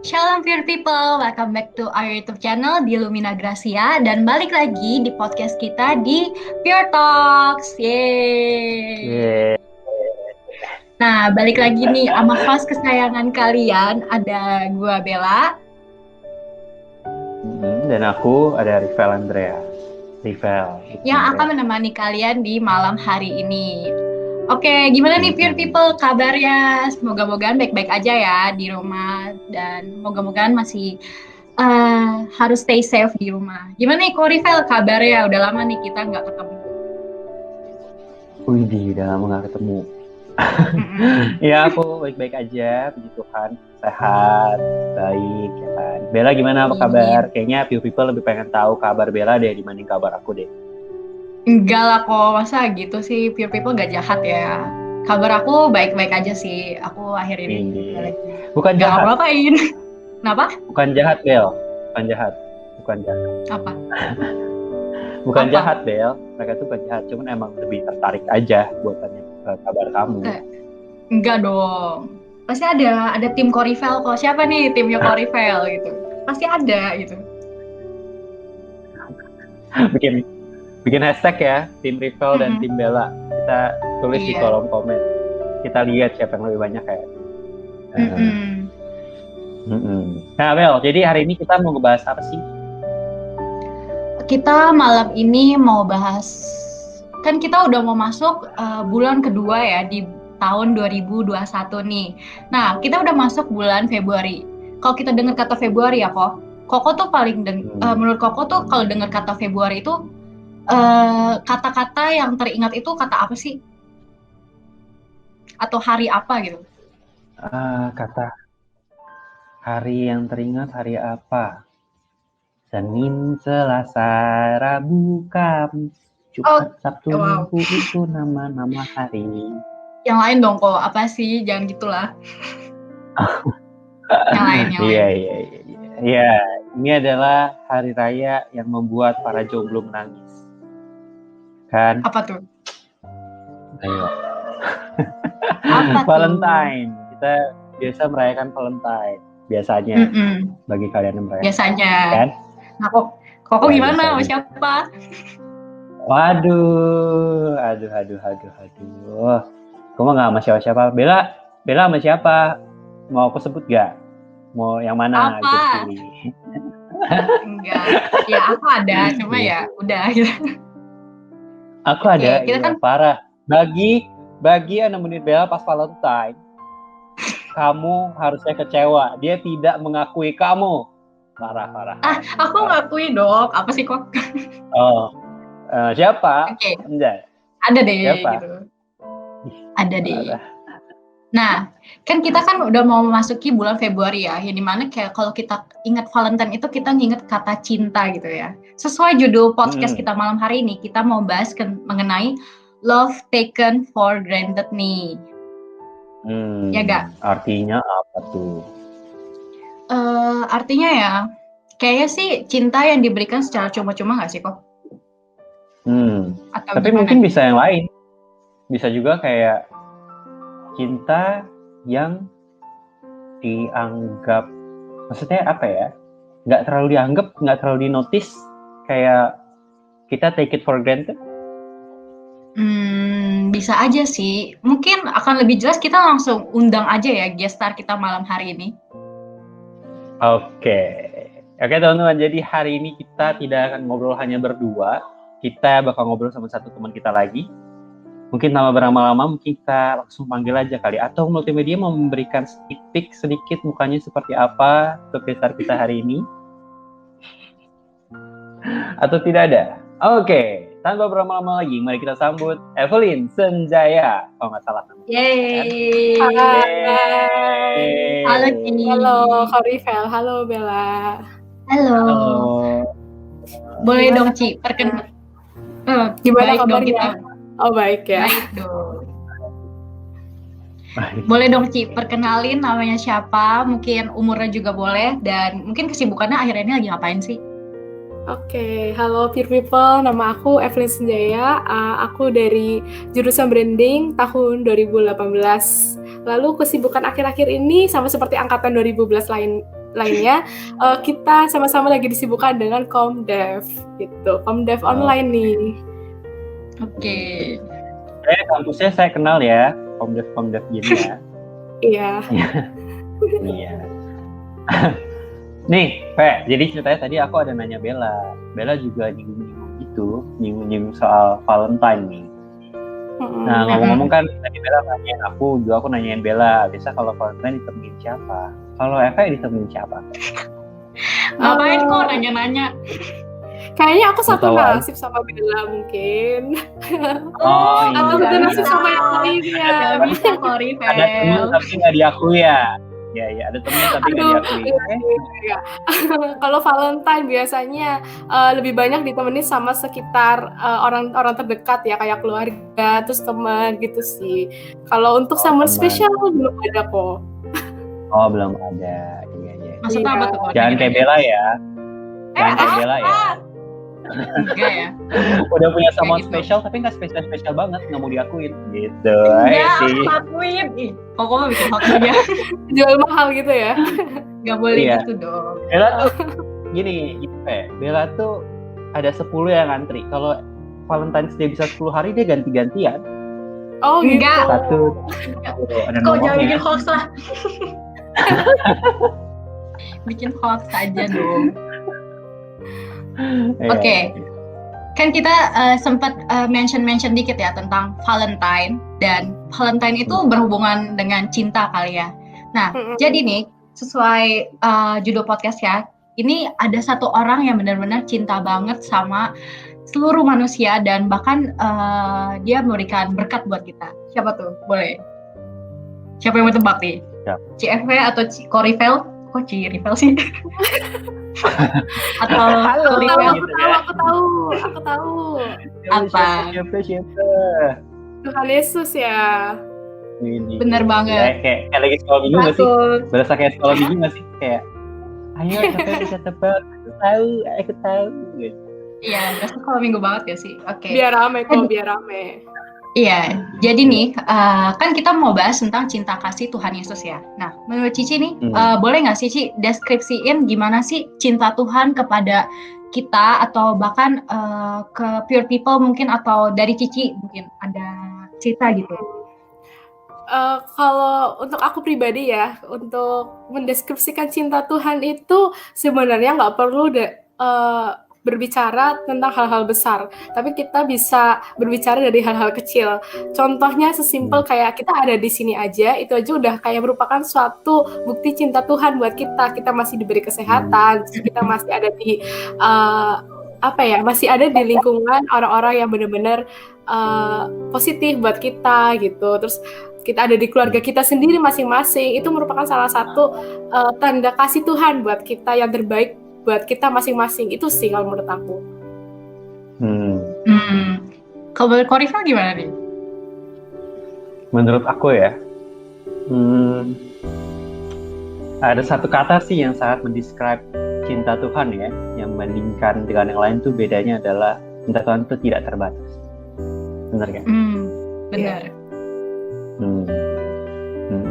Shalom Pure People, welcome back to our YouTube channel di Lumina Gracia dan balik lagi di podcast kita di Pure Talks. Yeay. Yeay. Nah, balik lagi nih sama host kesayangan kalian, ada gua Bella. Dan aku ada Rivel Andrea. Yang akan menemani kalian di malam hari ini. Oke, gimana nih Pure People kabarnya? Semoga-mogaan baik-baik aja ya di rumah dan moga-mogaan masih harus stay safe di rumah. Gimana nih Rivel kabarnya? Udah lama nih kita nggak ketemu. Widih, udah lama nggak ketemu. Ya aku baik-baik aja, puji Tuhan, sehat, baik ya kan. Bella gimana, apa kabar? Kayaknya Pure People lebih pengen tahu kabar Bella deh dibanding kabar aku deh. Enggak lah kok, masa gitu sih, Pure People gak jahat ya. Kabar aku baik-baik aja sih, aku akhir ini bukan jahat. Ngapain? Kenapa? Bukan jahat, Bel. Bukan jahat. Apa? Bukan jahat, Bel. Mereka tuh bukan jahat, cuman emang lebih tertarik aja buat tanya kabar kamu. Enggak dong. Pasti ada tim Rivel kok. Siapa nih timnya Rivel gitu? Pasti ada gitu. Bikin hashtag ya, tim Rivel dan tim Bella. Kita tulis di kolom komen. Kita lihat siapa yang lebih banyak kayak. Nah, Bel, jadi hari ini kita mau ngebahas apa sih? Kita malam ini mau bahas, kan kita udah mau masuk bulan kedua ya di tahun 2021 nih. Nah, kita udah masuk bulan Februari. Kalau kita dengar kata Februari ya Koko tuh paling menurut Koko tuh kalau dengar kata Februari itu kata-kata yang teringat itu kata apa sih? Atau hari apa gitu? Kata hari yang teringat hari apa? Senin, Selasa, Rabu, Kamis, Jumat, Sabtu, Minggu itu nama-nama hari. Yang lain dong kok, apa sih? Jangan gitulah. Yang lain. Iya, ini adalah hari raya yang membuat para jomblo menangis. Kan? Apa tuh? Ayo. Valentine. Kita biasa merayakan Valentine. Biasanya bagi kalian yang merayakan. Biasanya. Kan? Nah, Koko gimana? Sama siapa? Waduh. Kamu nggak sama siapa-siapa. Bella sama siapa? Mau aku sebut gak? Mau yang mana? Apa? Gitu. Enggak. Ya aku ada, cuma ya udah gitu. Aku ada, kita kan parah. Bagi yang nemenin Bella pas Valentine, kamu harusnya kecewa. Dia tidak mengakui kamu. Parah. Aku ngakui dong. Apa sih kok? Siapa? Okay. Enggak. Ada deh. Siapa? Gitu. Ada deh. Nah, kan kita kan udah mau memasuki bulan Februari ya, yang dimana kayak kalau kita ingat Valentine itu kita nginget kata cinta gitu ya. Sesuai judul podcast kita malam hari ini, kita mau bahas mengenai love taken for granted nih. Ya gak? Artinya apa tuh? Artinya ya, kayaknya sih cinta yang diberikan secara cuma-cuma gak sih kok? Tapi mungkin bisa yang lain. Bisa juga kayak cinta yang dianggap, maksudnya apa ya? Nggak terlalu dianggap, nggak terlalu di-notice, kayak kita take it for granted. Bisa aja sih. Mungkin akan lebih jelas kita langsung undang aja ya guest star kita malam hari ini. Oke teman-teman, jadi hari ini kita tidak akan ngobrol hanya berdua. Kita bakal ngobrol sama satu teman kita lagi. Mungkin nama berlama-lama, mungkin kita langsung panggil aja kali. Atau multimedia mau memberikan sedikit mukanya seperti apa untuk gestar kita hari ini? Atau tidak ada? Oke, tanpa berlama-lama lagi, mari kita sambut Evelyn Senjaya. Oh, nggak salah. Yeay. Halo, Rivel. Halo, Bella. Halo. Boleh dong, Ci, gimana kabarnya? Oh, baik ya. Baik dong. Boleh dong Ci, perkenalin namanya siapa, mungkin umurnya juga boleh, dan mungkin kesibukannya akhir ini lagi ngapain sih? Oke, halo Pure People, nama aku Evelyn Senjaya, aku dari jurusan branding tahun 2018. Lalu kesibukan akhir-akhir ini sama seperti angkatan 2012 lainnya, kita sama-sama lagi disibukkan dengan Komdev gitu. Komdev online nih. Oke. Kampusnya saya kenal ya, Komdev gini ya. Iya. Iya. Nih, Fe, jadi ceritanya tadi aku ada nanya Bella. Bella juga nyinggung soal Valentine nih. Nah, ngomong-ngomong kan tadi Bella nanyain aku, juga aku nanyain Bella, biasa kalau Valentine ditemenin siapa? Kalau Eva ditemenin siapa? Ngapain kok nanya-nanya? Kayaknya aku satu nasib sama Bella mungkin. Oh iya. Atau satu nasib sama yang lainnya. Gak bisa Korifel. Ada temen tapi nggak diakui ya? Ya, ada temen tapi nggak diakui. Iya. Kalau Valentine biasanya lebih banyak ditemenin sama sekitar orang-orang terdekat ya, kayak keluarga, terus teman gitu sih. Kalau untuk someone spesial belum ada kok. Oh, belum ada. Iya. Maksudnya apa tuh? Jangan kayak Bella ya. Jangan kayak Bella ya. Enggak ya. Udah punya someone spesial tapi nggak spesial banget, nggak mau diakuin gitu. Enggak, aku akuin. Kok kamu bikin hoax aja? Jual mahal gitu ya? Nggak boleh gitu dong. Bella tuh gini, Bella tuh ada 10 yang ngantri. Kalau Valentine's Day bisa 10 hari, dia ganti-gantian. Oh gitu. Enggak. Satu. Kok jangan bikin hoax lah. Bikin hoax aja dong. Oke. Kan kita sempat mention dikit ya tentang Valentine, dan Valentine itu berhubungan dengan cinta kali ya. Nah, jadi nih sesuai judul podcast ya, ini ada satu orang yang benar-benar cinta banget sama seluruh manusia dan bahkan dia memberikan berkat buat kita. Siapa tuh? Boleh? Siapa yang mau tebak nih? CFV atau Korifel? Kok Cirifel sih? Atau Korifel? Aku tahu. Apa? Siapa? Tuhan Yesus ya. Bener banget. Kayak lagi sekolah minggu nggak sih? Berasa kayak sekolah minggu nggak sih? Kayak, ayo sampai bisa tebak. Aku tahu. Iya, berasa sekolah minggu banget ya sih. Oke. Biar rame. Iya, jadi nih kan kita mau bahas tentang cinta kasih Tuhan Yesus ya. Nah, menurut Cici nih, boleh nggak sih Cici deskripsiin gimana sih cinta Tuhan kepada kita atau bahkan ke pure people mungkin, atau dari Cici mungkin ada cerita gitu. Kalau untuk aku pribadi ya, untuk mendeskripsikan cinta Tuhan itu sebenarnya nggak perlu berbicara tentang hal-hal besar, tapi kita bisa berbicara dari hal-hal kecil. Contohnya sesimpel kayak kita ada di sini aja, itu aja udah kayak merupakan suatu bukti cinta Tuhan buat kita. Kita masih diberi kesehatan, kita masih ada di masih ada di lingkungan orang-orang yang benar-benar positif buat kita gitu. Terus kita ada di keluarga kita sendiri masing-masing, itu merupakan salah satu tanda kasih Tuhan buat kita yang terbaik buat kita masing-masing. Itu sih kalau menurut aku. Kalau Korifel gimana nih? Menurut aku ya, ada satu kata sih yang sangat mendescribe cinta Tuhan ya, yang membandingkan dengan yang lain tuh bedanya adalah cinta Tuhan itu tidak terbatas. Benar kan? Benar.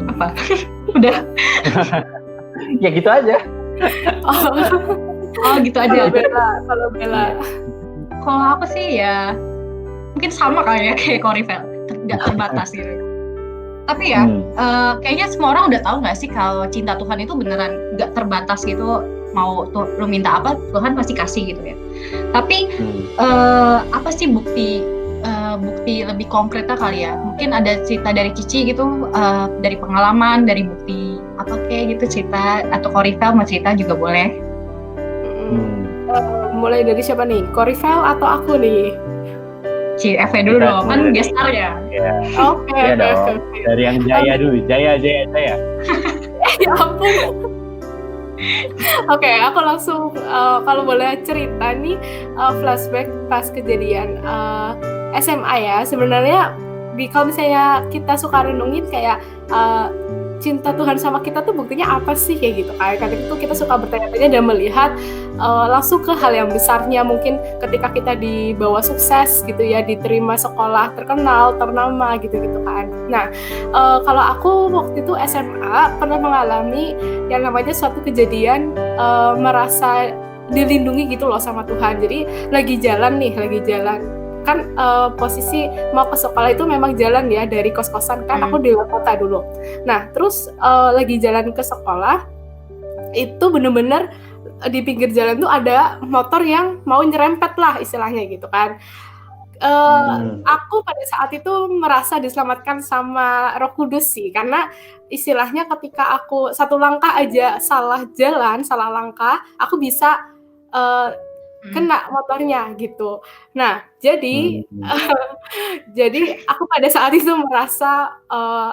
Apa? Udah. Ya gitu aja. Oh gitu aja. Kalau Bella. Kalau aku sih ya mungkin sama kali ya kayak Korifel, nggak terbatas gitu. Tapi ya kayaknya semua orang udah tahu nggak sih kalau cinta Tuhan itu beneran nggak terbatas gitu. Mau tuh lu minta apa Tuhan pasti kasih gitu ya. Tapi apa sih bukti lebih konkretnya kali ya? Mungkin ada cerita dari Cici gitu, dari pengalaman, dari bukti apa kayak gitu cerita, atau Korifel mau cerita juga boleh. Mulai dari siapa nih? Korifel atau aku nih? CFV dulu dong, kan gestar ya. Oke. Dari yang Jaya dulu, Jaya. Ya ampun. Oke, aku langsung kalau boleh cerita nih, flashback pas kejadian SMA ya. Sebenarnya kalau misalnya kita suka renungin kayak cinta Tuhan sama kita tuh buktinya apa sih kayak gitu kan. Kadang itu kita suka bertanya-tanya dan melihat langsung ke hal yang besarnya, mungkin ketika kita dibawa sukses gitu ya, diterima sekolah terkenal, ternama gitu-gitu kan. Nah, kalau aku waktu itu SMA pernah mengalami yang namanya suatu kejadian merasa dilindungi gitu loh sama Tuhan. Jadi lagi jalan kan posisi mau ke sekolah itu memang jalan ya dari kos-kosan kan, aku di luar kota dulu. Nah terus lagi jalan ke sekolah itu bener-bener di pinggir jalan tuh ada motor yang mau nyerempet lah istilahnya gitu kan. Aku pada saat itu merasa diselamatkan sama Roh Kudus sih, karena istilahnya ketika aku satu langkah aja salah jalan, salah langkah, aku bisa kena motornya gitu. Nah, jadi aku pada saat itu merasa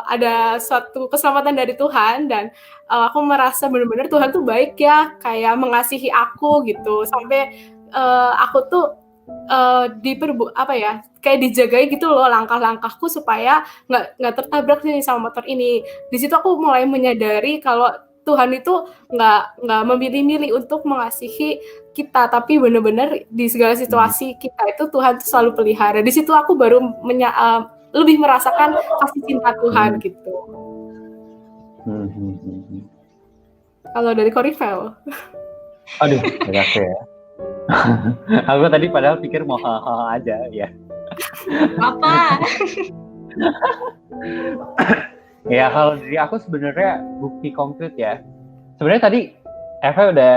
ada suatu keselamatan dari Tuhan, dan aku merasa benar-benar Tuhan tuh baik ya, kayak mengasihi aku gitu, sampai aku tuh kayak dijagai gitu loh langkah-langkahku supaya nggak tertabrak nih sama motor ini. Di situ aku mulai menyadari kalau Tuhan itu nggak memilih-milih untuk mengasihi kita, tapi benar-benar di segala situasi kita itu Tuhan tuh selalu pelihara. Di situ aku baru lebih merasakan kasih cinta Tuhan gitu. Kalau dari Korifel? Aduh, enggak ya. Aku tadi padahal pikir mau hahaha aja ya. Apa? Ya kalau dari aku sebenarnya bukti konkret ya. Sebenarnya tadi Eva udah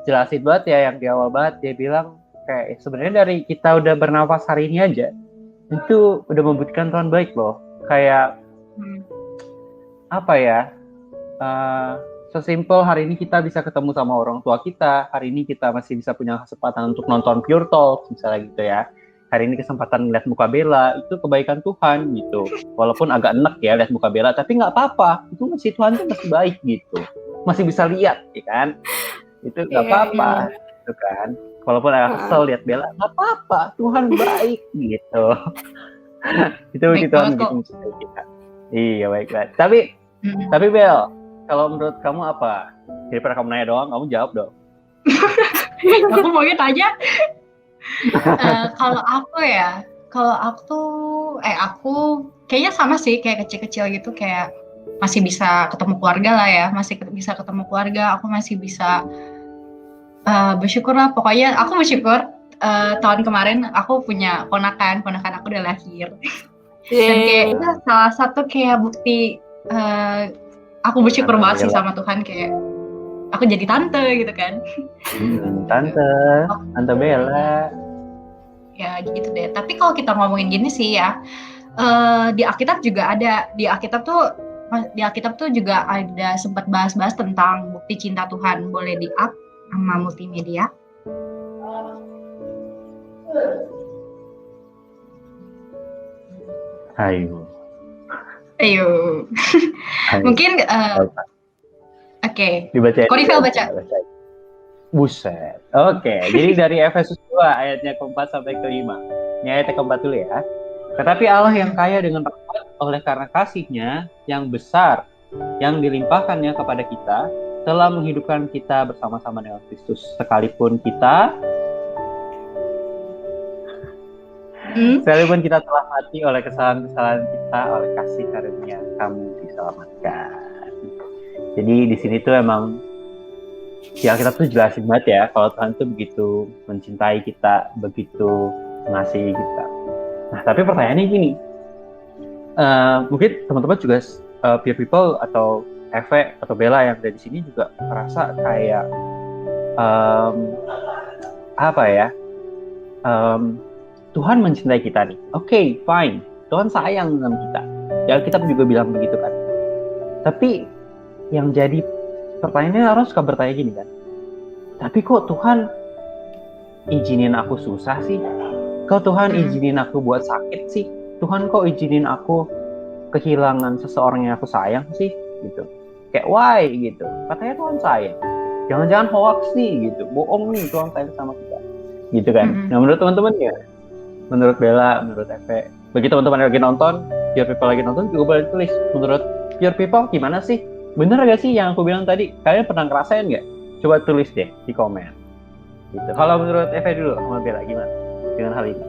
jelasin banget ya yang di awal banget, dia bilang kayak sebenarnya dari kita udah bernafas hari ini aja itu udah membuktikan Tuhan baik loh. Kayak apa ya? Sesimpel hari ini kita bisa ketemu sama orang tua kita, hari ini kita masih bisa punya kesempatan untuk nonton Pure Talk misalnya gitu ya. Hari ini kesempatan lihat muka Bella, itu kebaikan Tuhan gitu. Walaupun agak enek ya lihat muka Bella, tapi nggak apa-apa. Itu masih Tuhan tuh masih baik gitu. Masih bisa lihat, ya kan? Itu nggak apa-apa, gitu kan? Walaupun agak kesel lihat Bella, nggak apa-apa. Tuhan baik gitu. Itu Tuhan gitu mencintai kita. Iya baik banget. Tapi Bel, kalau menurut kamu apa? Daripada kamu nanya doang, kamu jawab dong. Aku maunya tanya. Kalau aku kayaknya sama sih, kayak kecil-kecil gitu, kayak masih bisa ketemu keluarga lah ya, masih bisa ketemu keluarga, aku masih bisa bersyukur lah. Pokoknya aku bersyukur tahun kemarin aku punya ponakan aku udah lahir. Dan kayak itu salah satu kayak bukti aku bersyukur banget sih sama Tuhan, kayak aku jadi tante gitu kan. Tante Bella. Ya gitu deh. Tapi kalau kita ngomongin gini sih ya, di Alkitab juga ada, di Alkitab tuh juga ada sempat bahas-bahas tentang bukti cinta Tuhan. Boleh di-up sama multimedia. Ayo. Mungkin oke. Korifel baca. Buset. Oke. Jadi dari Efesus 2 ayatnya keempat sampai kelima. Ini ayatnya keempat dulu ya. Tetapi Allah yang kaya dengan rahmat oleh karena kasih-Nya yang besar yang dilimpahkannya kepada kita telah menghidupkan kita bersama-sama dengan Kristus, sekalipun kita telah mati oleh kesalahan-kesalahan kita, oleh kasih karunia kamu diselamatkan. Jadi di sini tuh emang ya kita tuh jelasin banget ya kalau Tuhan tuh begitu mencintai kita, begitu mengasihi kita. Nah tapi pertanyaannya gini, mungkin teman-teman juga peer people atau Eve atau Bella yang ada di sini juga merasa kayak Tuhan mencintai kita nih. Oke, fine. Tuhan sayang sama kita. Ya kita juga bilang begitu kan. Tapi yang jadi pertanyaannya orang suka bertanya gini kan. Tapi kok Tuhan izinin aku susah sih? Kok Tuhan izinin aku buat sakit sih? Tuhan kok izinin aku kehilangan seseorang yang aku sayang sih? Gitu. Kayak why gitu. Katanya Tuhan sayang. Jangan-jangan hoax nih gitu. Bohong nih Tuhan sayang sama kita. Gitu kan. Nah menurut teman-teman ya, menurut Bella, menurut Eve, bagi teman-teman yang lagi nonton, biar people lagi nonton juga boleh tulis menurut Pure People gimana sih? Bener gak sih yang aku bilang tadi? Kalian pernah ngerasain nggak? Coba tulis deh di komen. Gitu. Kalau menurut Eva dulu, sama Bella gimana dengan hal ini?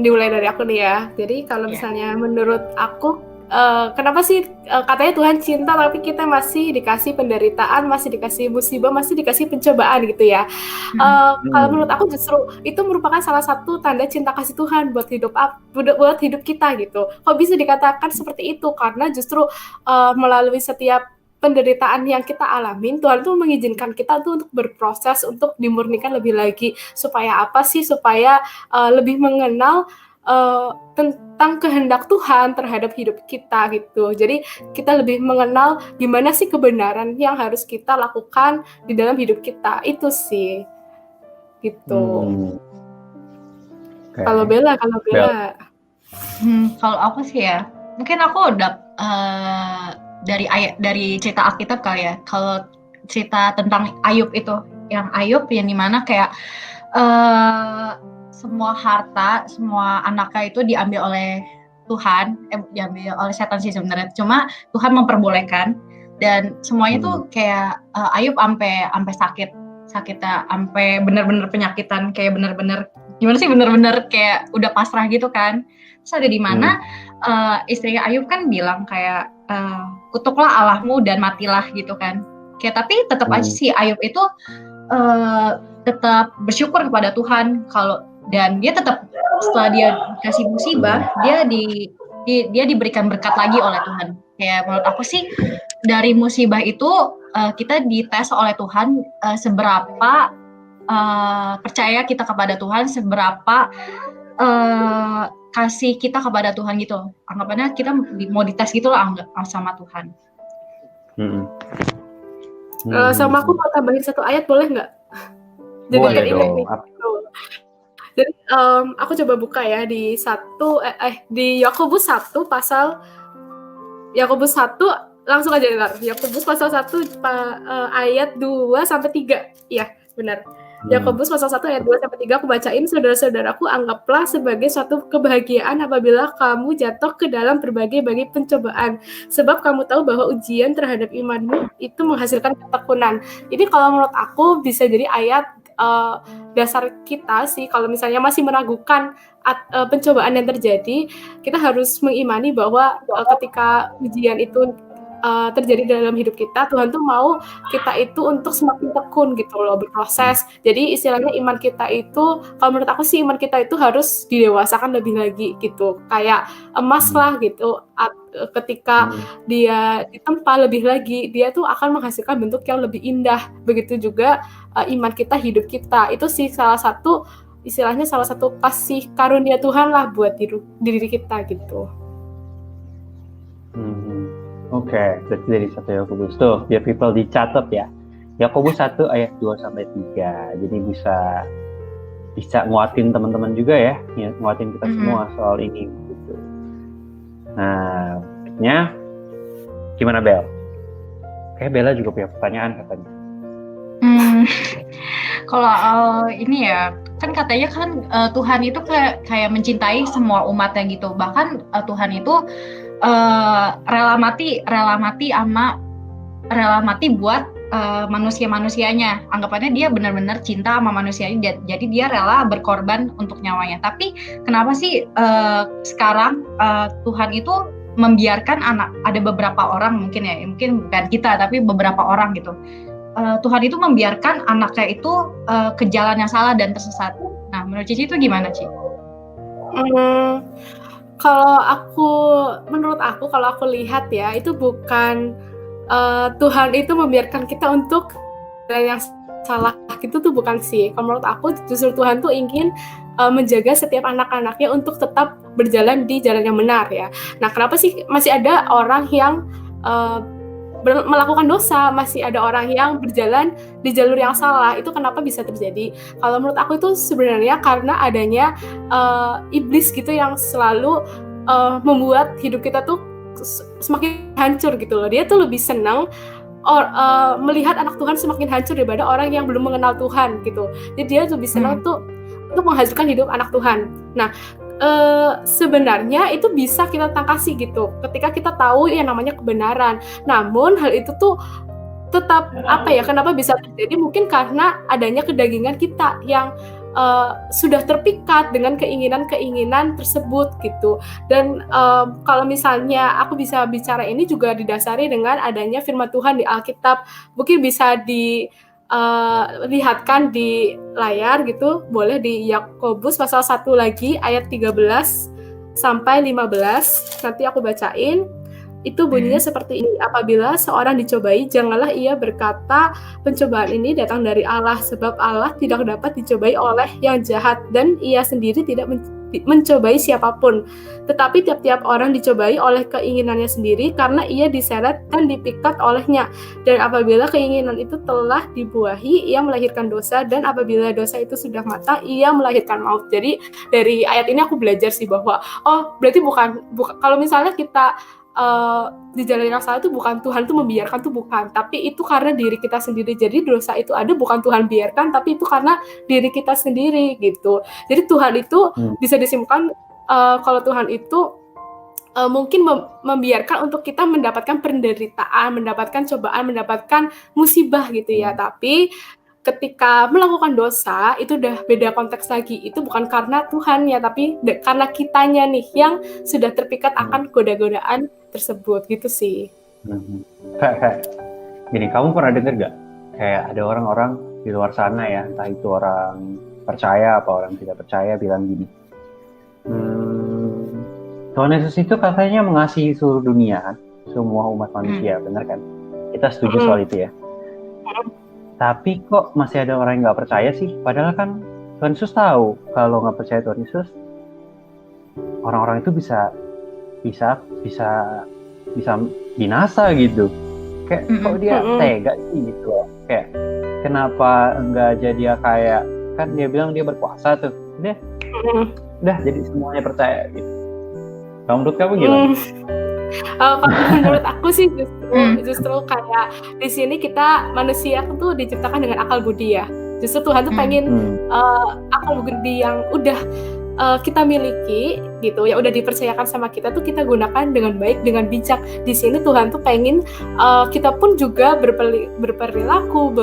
Dimulai dari aku nih ya. Jadi kalau misalnya menurut aku, kenapa sih katanya Tuhan cinta tapi kita masih dikasih penderitaan, masih dikasih musibah, masih dikasih pencobaan gitu ya. Kalau menurut aku justru itu merupakan salah satu tanda cinta kasih Tuhan buat hidup kita gitu. Kok bisa dikatakan seperti itu? Karena justru melalui setiap penderitaan yang kita alamin, Tuhan tuh mengizinkan kita tuh untuk berproses, untuk dimurnikan lebih lagi. Supaya apa sih? Supaya lebih mengenal tentang kehendak Tuhan terhadap hidup kita gitu. Jadi kita lebih mengenal gimana sih kebenaran yang harus kita lakukan di dalam hidup kita. Itu sih. Gitu. Okay. Kalau Bella. Kalau aku sih ya, mungkin aku udah dari cerita Alkitab kali ya. Kalau cerita tentang Ayub itu, yang dimana kayak semua harta, semua anaknya itu diambil oleh Tuhan, diambil oleh setan sih sebenarnya. Cuma Tuhan memperbolehkan, dan semuanya tuh kayak Ayub sampai sakitnya, sampai benar-benar penyakitan, kayak benar-benar kayak udah pasrah gitu kan. Terus ada di mana istrinya Ayub kan bilang kayak kutuklah Allahmu dan matilah gitu kan. Kayak tapi tetap aja si Ayub itu tetap bersyukur kepada Tuhan, dan dia tetap setelah dia dikasih musibah, dia diberikan berkat lagi oleh Tuhan. Kayak menurut aku sih dari musibah itu kita dites oleh Tuhan seberapa percaya kita kepada Tuhan, seberapa kasih kita kepada Tuhan gitu. Anggapannya kita mau dites gitu lah sama Tuhan. Sama aku mau tambahin satu ayat, boleh nggak? Jadi boleh dong. Jadi aku coba buka ya di Yakobus 1 pasal Yakobus 1, langsung aja dengar. Yakobus pasal 1 ayat 2 sampai 3. Iya, benar. Yakobus pasal 1 ayat 2 sampai 3 aku bacain. Saudara-saudaraku, anggaplah sebagai suatu kebahagiaan apabila kamu jatuh ke dalam berbagai-bagai pencobaan, sebab kamu tahu bahwa ujian terhadap imanmu itu menghasilkan ketekunan. Jadi kalau menurut aku bisa jadi ayat dasar kita sih, kalau misalnya masih meragukan pencobaan yang terjadi, kita harus mengimani bahwa ketika ujian itu terjadi dalam hidup kita, Tuhan tuh mau kita itu untuk semakin tekun gitu loh, berproses. Jadi istilahnya iman kita itu, kalau menurut aku sih iman kita itu harus didewasakan lebih lagi gitu, kayak emas lah gitu. Ketika dia ditempa lebih lagi, dia tuh akan menghasilkan bentuk yang lebih indah. Begitu juga iman kita, hidup kita. Itu sih salah satu kasih karunia Tuhan lah buat diri kita gitu. Oke, berarti dari 1 Yakobus tuh, biar people dicatat ya. Yakobus 1 ayat 2 sampai 3. Jadi bisa nguatin teman-teman juga ya, nguatin kita semua soal ini gitu. Nah, gimana Bel? Kayak Bella juga punya pertanyaan katanya. Kalau ini ya, kan katanya kan Tuhan itu kayak mencintai semua umatnya gitu. Bahkan Tuhan itu rela mati buat manusia-manusianya. Anggapannya dia benar-benar cinta sama manusianya, jadi dia rela berkorban untuk nyawanya. Tapi kenapa sih sekarang Tuhan itu membiarkan ada beberapa orang mungkin bukan kita tapi beberapa orang gitu, Tuhan itu membiarkan anaknya itu ke jalan yang salah dan tersesat. Nah, menurut Cici itu gimana, Ci? Menurut aku kalau aku lihat ya, itu bukan Tuhan itu membiarkan kita untuk jalan yang salah gitu tuh, bukan sih. Kalau menurut aku justru Tuhan tuh ingin menjaga setiap anak-anaknya untuk tetap berjalan di jalan yang benar ya. Nah, kenapa sih masih ada orang yang melakukan dosa, masih ada orang yang berjalan di jalur yang salah? Itu kenapa bisa terjadi? Kalau menurut aku itu sebenarnya karena adanya iblis gitu yang selalu membuat hidup kita tuh semakin hancur gitu loh. Dia tuh lebih senang melihat anak Tuhan semakin hancur daripada orang yang belum mengenal Tuhan gitu. Jadi dia lebih senang tuh untuk menghancurkan hidup anak Tuhan. Nah, sebenarnya itu bisa kita tangkasi gitu ketika kita tahu yang namanya kebenaran. Namun hal itu tuh tetap kenapa bisa terjadi, mungkin karena adanya kedagingan kita yang sudah terpikat dengan keinginan-keinginan tersebut gitu. Dan kalau misalnya aku bisa bicara ini juga didasari dengan adanya firman Tuhan di Alkitab, mungkin bisa lihatkan di layar gitu, boleh di Yakobus pasal 1 lagi ayat 13 sampai 15, nanti aku bacain. Itu bunyinya seperti ini: apabila seorang dicobai, janganlah ia berkata pencobaan ini datang dari Allah, sebab Allah tidak dapat dicobai oleh yang jahat, dan ia sendiri tidak mencobai siapapun. Tetapi tiap-tiap orang dicobai oleh keinginannya sendiri, karena ia diseret dan dipikat olehnya. Dan apabila keinginan itu telah dibuahi, ia melahirkan dosa, dan apabila dosa itu sudah matang, ia melahirkan maut. Jadi dari ayat ini aku belajar sih bahwa berarti bukan kalau misalnya kita di jalan yang salah itu bukan Tuhan tuh membiarkan, tuh bukan, tapi itu karena diri kita sendiri. Jadi dosa itu ada bukan Tuhan biarkan, tapi itu karena diri kita sendiri gitu. Jadi Tuhan itu bisa disimpulkan kalau Tuhan itu mungkin membiarkan untuk kita mendapatkan penderitaan, mendapatkan cobaan, mendapatkan musibah gitu ya. Tapi ketika melakukan dosa, itu udah beda konteks lagi. Itu bukan karena Tuhan ya, tapi karena kitanya nih yang sudah terpikat akan goda-godaan tersebut gitu sih. Gini, kamu pernah dengar gak? Kayak ada orang-orang di luar sana ya, entah itu orang percaya apa orang tidak percaya, bilang gini, Tuhan Yesus itu katanya mengasihi seluruh dunia, semua umat manusia, benar kan? Kita setuju soal itu ya. Tapi kok masih ada orang yang nggak percaya sih? Padahal kan Tuhan Yesus tahu kalau nggak percaya Tuhan Yesus, orang-orang itu bisa binasa gitu. Kayak kok dia tega sih gitu loh. Kayak kenapa nggak jadi kayak, kan dia bilang dia berkuasa tuh. Udah jadi semuanya percaya gitu. Kalau menurut kamu gimana? Menurut aku sih justru kayak di sini kita manusia tuh diciptakan dengan akal budi ya. Justru Tuhan tuh pengen akal budi yang udah kita miliki gitu ya, udah dipercayakan sama kita tuh kita gunakan dengan baik, dengan bijak. Di sini Tuhan tuh pengen kita pun juga berperilaku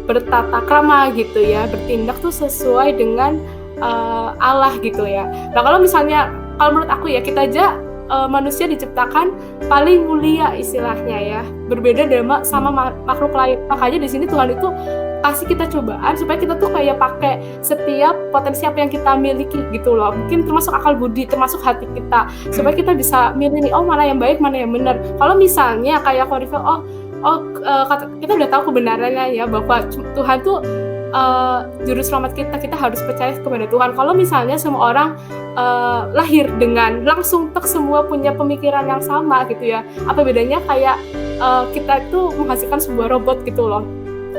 bertata krama gitu ya, bertindak tuh sesuai dengan Allah gitu ya. Nah kalau menurut aku ya, kita aja manusia diciptakan paling mulia istilahnya ya, berbeda sama makhluk lain. Makanya di sini Tuhan itu kasih kita cobaan supaya kita tuh kayak pakai setiap potensi apa yang kita miliki gitu loh. Mungkin termasuk akal budi, termasuk hati kita, supaya kita bisa milih nih, mana yang baik, mana yang benar. Kalau misalnya kayak Korifel, kita udah tahu kebenarannya ya, bahwa Tuhan tuh juru selamat kita harus percaya kepada Tuhan. Kalau misalnya semua orang lahir dengan langsung semua punya pemikiran yang sama gitu ya, apa bedanya kayak kita itu menghasilkan sebuah robot gitu loh,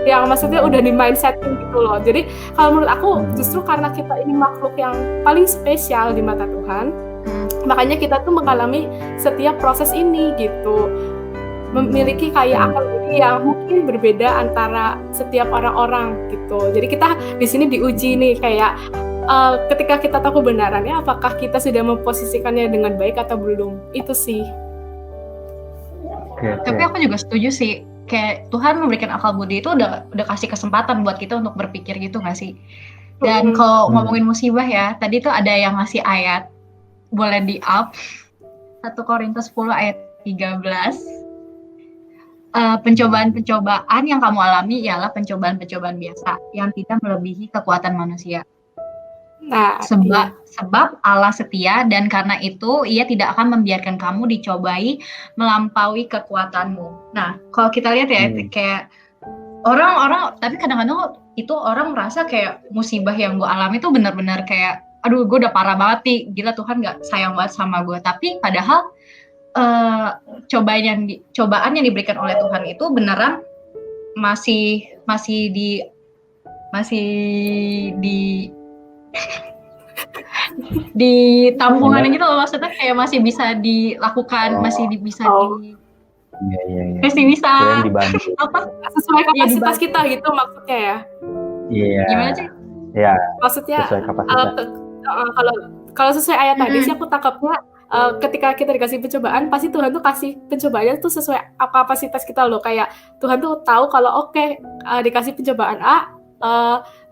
yang maksudnya udah di mindsetin gitu loh. Jadi kalau menurut aku justru karena kita ini makhluk yang paling spesial di mata Tuhan, makanya kita tuh mengalami setiap proses ini gitu, memiliki kayak akal budi yang mungkin berbeda antara setiap orang-orang gitu. Jadi kita di sini diuji nih kayak ketika kita tahu kebenarannya, apakah kita sudah memposisikannya dengan baik atau belum. Itu sih. Okay. Tapi aku juga setuju sih, kayak Tuhan memberikan akal budi itu udah kasih kesempatan buat kita untuk berpikir gitu nggak sih? Dan kalau ngomongin musibah ya, tadi tuh ada yang ngasih ayat, boleh di up 1 Korintus 10 ayat 13. Pencobaan-pencobaan yang kamu alami ialah pencobaan-pencobaan biasa yang tidak melebihi kekuatan manusia. Nah, sebab Allah setia, dan karena itu Ia tidak akan membiarkan kamu dicobai melampaui kekuatanmu. Nah, kalau kita lihat ya, kayak orang-orang, tapi kadang-kadang itu orang merasa kayak musibah yang gue alami itu benar-benar kayak, aduh gue udah parah banget nih, gila Tuhan gak sayang banget sama gue. Tapi padahal cobaan yang diberikan oleh Tuhan itu beneran masih di tampungan gitu loh, maksudnya kayak masih bisa dilakukan, masih bisa apa sesuai kapasitas kita gitu maksudnya ya. Iya. Gimana sih? Ya, Maksudnya sesuai kapasitas. kalau sesuai ayat tadi sih aku tangkapnya ketika kita dikasih pencobaan pasti Tuhan tuh kasih pencobaannya tuh sesuai kapasitas kita loh, kayak Tuhan tuh tahu kalau dikasih pencobaan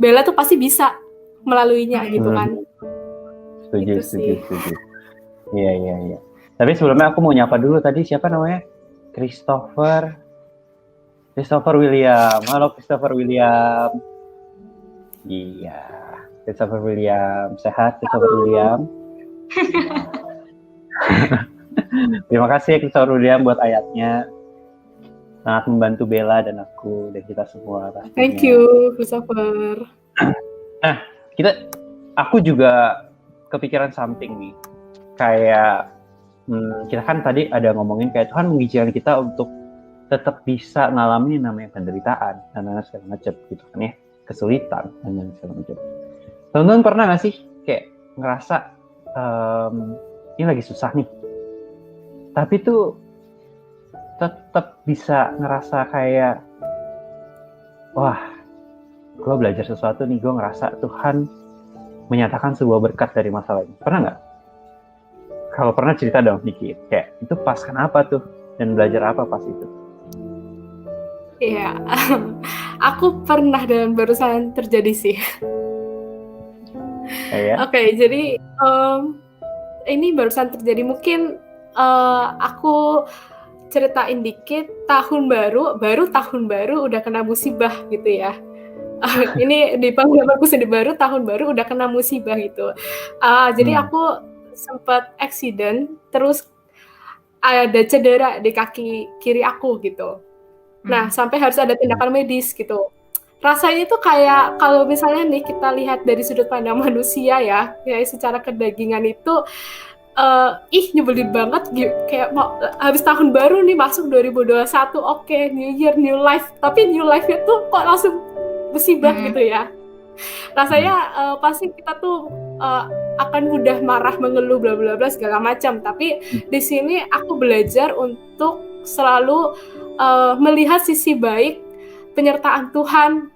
Bella tuh pasti bisa melaluinya gitu kan. Setuju. Itu sih. Iya. Tapi sebelumnya aku mau nyapa dulu tadi, siapa namanya? Christopher William. Halo Christopher William. Iya, Christopher William. Sehat Christopher William? Terima kasih Christopher William buat ayatnya. Sangat membantu Bella dan aku dan kita semua pastinya. Thank you Christopher. Nah, aku juga kepikiran something nih. Kayak kita kan tadi ada ngomongin kayak Tuhan mengizinkan kita untuk tetap bisa ngalamin namanya penderitaan dan segala macam gitu kan ya, kesulitan dan segala macam. Teman-teman pernah nggak sih kayak ngerasa ini lagi susah nih, tapi tuh tetap bisa ngerasa kayak wah, gue belajar sesuatu nih, gue ngerasa Tuhan menyatakan sebuah berkat dari masalah ini. Pernah nggak? Kalau pernah cerita dong dikit, kayak itu pas kenapa tuh dan belajar apa pas itu? Iya, aku pernah dan barusan terjadi sih. Oke, jadi ini barusan terjadi. Mungkin aku ceritain dikit. Tahun baru tahun baru udah kena musibah gitu ya. Ini di pengalaman aku sendiri, tahun baru udah kena musibah gitu. Jadi aku sempat accident, terus ada cedera di kaki kiri aku gitu. Nah, sampai harus ada tindakan medis gitu. Rasanya itu kayak kalau misalnya nih kita lihat dari sudut pandang manusia ya secara kedagingan itu nyebelin banget, kayak mau habis tahun baru nih masuk 2021, oke, new year new life, tapi new life-nya tuh kok langsung musibah gitu ya. Rasanya pasti kita tuh akan mudah marah, mengeluh, bla bla bla segala macam. Tapi di sini aku belajar untuk selalu melihat sisi baik penyertaan Tuhan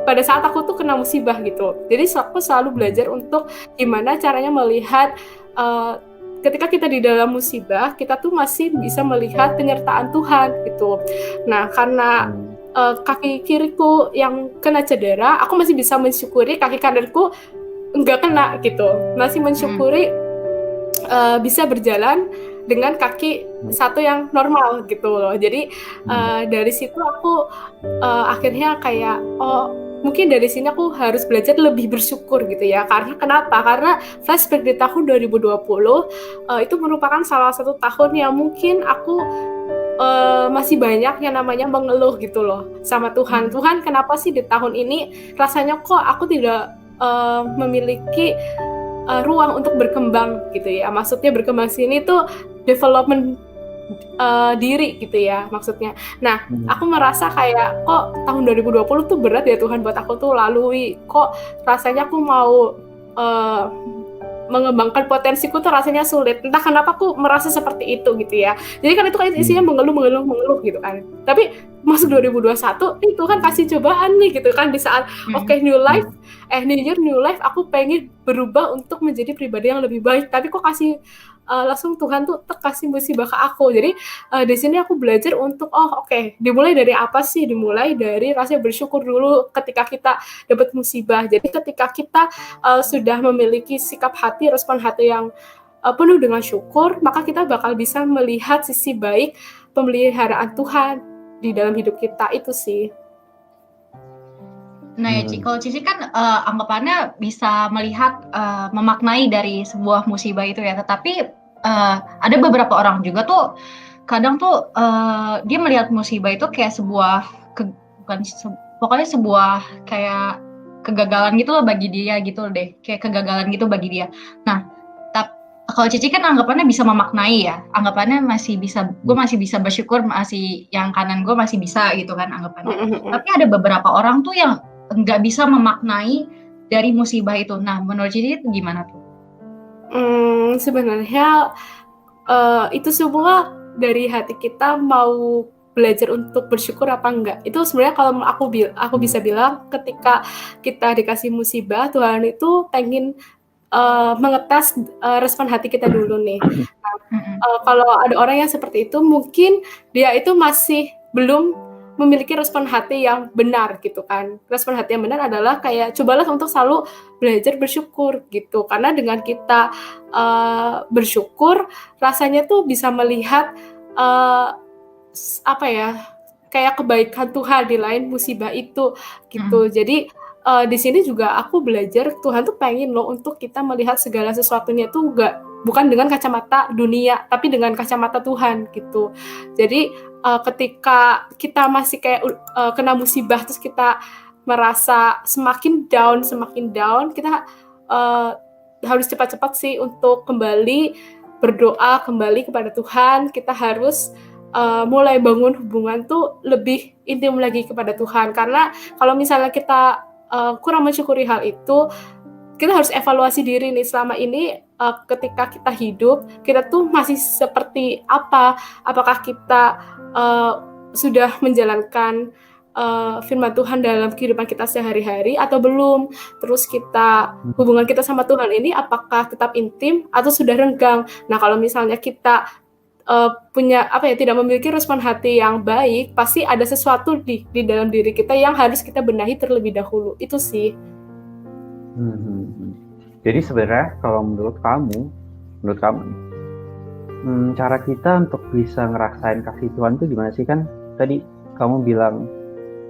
pada saat aku tuh kena musibah gitu. Jadi aku selalu belajar untuk gimana caranya melihat ketika kita di dalam musibah, kita tuh masih bisa melihat penyertaan Tuhan gitu. Nah, karena kaki kiriku yang kena cedera, aku masih bisa mensyukuri kaki kananku enggak kena gitu. Masih mensyukuri bisa berjalan dengan kaki satu yang normal gitu loh. Jadi dari situ aku akhirnya kayak mungkin dari sini aku harus belajar lebih bersyukur gitu ya. Karena kenapa? Karena flashback di tahun 2020 itu merupakan salah satu tahun yang mungkin aku masih banyak yang namanya mengeluh gitu loh sama Tuhan. Tuhan, kenapa sih di tahun ini rasanya kok aku tidak memiliki ruang untuk berkembang gitu ya. Maksudnya berkembang sini tuh development diri gitu ya maksudnya. Nah, aku merasa kayak kok tahun 2020 tuh berat ya Tuhan buat aku tuh lalui. Kok rasanya aku mau mengembangkan potensiku tuh rasanya sulit. Entah kenapa aku merasa seperti itu gitu ya. Jadi kan itu kan isinya mengeluh gitu kan. Tapi masuk 2021, itu kan kasih cobaan nih gitu kan di saat new life, new year new life, aku pengen berubah untuk menjadi pribadi yang lebih baik. Tapi kok kasih langsung Tuhan tuh kasih musibah ke aku. Jadi di sini aku belajar untuk dimulai dari apa sih? Dimulai dari rasa bersyukur dulu ketika kita dapat musibah. Jadi ketika kita sudah memiliki sikap hati, respon hati yang penuh dengan syukur, maka kita bakal bisa melihat sisi baik pemeliharaan Tuhan di dalam hidup kita itu sih. Nah ya Ci, kalau Cici kan anggapannya bisa melihat, memaknai dari sebuah musibah itu ya, tetapi ada beberapa orang juga tuh kadang tuh dia melihat musibah itu kayak sebuah pokoknya sebuah kayak kegagalan gitu loh bagi dia gitu loh deh, kayak kegagalan gitu bagi dia. Nah, kalau Cici kan anggapannya bisa memaknai ya, anggapannya masih bisa, gue masih bisa bersyukur, masih yang kanan gue masih bisa gitu kan anggapannya. Tapi ada beberapa orang tuh yang nggak bisa memaknai dari musibah itu. Nah, menurut Cici gimana tuh? Sebenarnya itu semua dari hati kita mau belajar untuk bersyukur apa enggak. Itu sebenarnya kalau aku bisa bilang ketika kita dikasih musibah, Tuhan itu pengen mengetes respon hati kita dulu nih. Kalau ada orang yang seperti itu, mungkin dia itu masih belum memiliki respon hati yang benar gitu kan. Respon hati yang benar adalah kayak cobalah untuk selalu belajar bersyukur gitu. Karena dengan kita bersyukur, rasanya tuh bisa melihat kayak kebaikan Tuhan di lain musibah itu gitu. Jadi di sini juga aku belajar Tuhan tuh pengen loh untuk kita melihat segala sesuatunya tuh bukan dengan kacamata dunia, tapi dengan kacamata Tuhan gitu. Jadi ketika kita masih kayak kena musibah terus kita merasa semakin down, kita harus cepat-cepat sih untuk kembali berdoa kembali kepada Tuhan. Kita harus mulai bangun hubungan tuh lebih intim lagi kepada Tuhan. Karena kalau misalnya kita kurang mensyukuri hal itu, kita harus evaluasi diri nih selama ini ketika kita hidup, kita tuh masih seperti apa? Apakah kita sudah menjalankan firman Tuhan dalam kehidupan kita sehari-hari atau belum? Terus hubungan kita sama Tuhan ini apakah tetap intim atau sudah renggang? Nah, kalau misalnya kita tidak memiliki respon hati yang baik, pasti ada sesuatu di dalam diri kita yang harus kita benahi terlebih dahulu. Itu sih. Jadi sebenarnya kalau menurut kamu nih, cara kita untuk bisa ngerasain kasih Tuhan itu gimana sih? Kan tadi kamu bilang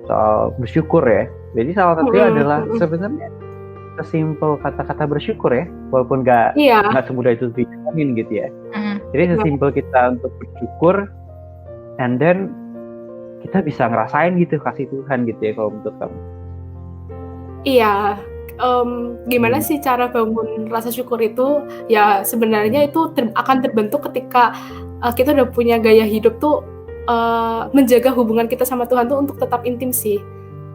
soal bersyukur ya. Jadi salah satunya adalah sebenarnya sesimpel kata-kata bersyukur ya, walaupun nggak semudah itu dijalanin gitu ya. Jadi sesimpel kita untuk bersyukur, and then kita bisa ngerasain gitu kasih Tuhan gitu ya kalau menurut kamu. Iya. Gimana sih cara bangun rasa syukur itu? Ya sebenarnya itu akan terbentuk ketika kita udah punya gaya hidup tuh menjaga hubungan kita sama Tuhan tuh untuk tetap intim sih.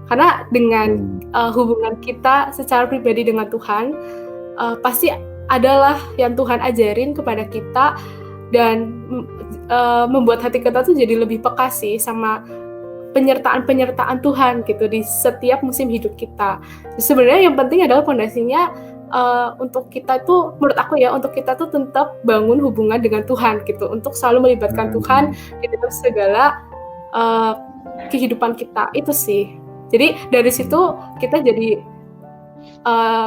Karena dengan hubungan kita secara pribadi dengan Tuhan pasti adalah yang Tuhan ajarin kepada kita dan membuat hati kita tuh jadi lebih peka sih sama penyertaan Tuhan gitu di setiap musim hidup kita. Sebenarnya yang penting adalah fondasinya untuk kita tuh, menurut aku ya, untuk kita tuh tetap bangun hubungan dengan Tuhan gitu, untuk selalu melibatkan Tuhan di dalam segala kehidupan kita. Itu sih. Jadi dari situ kita jadi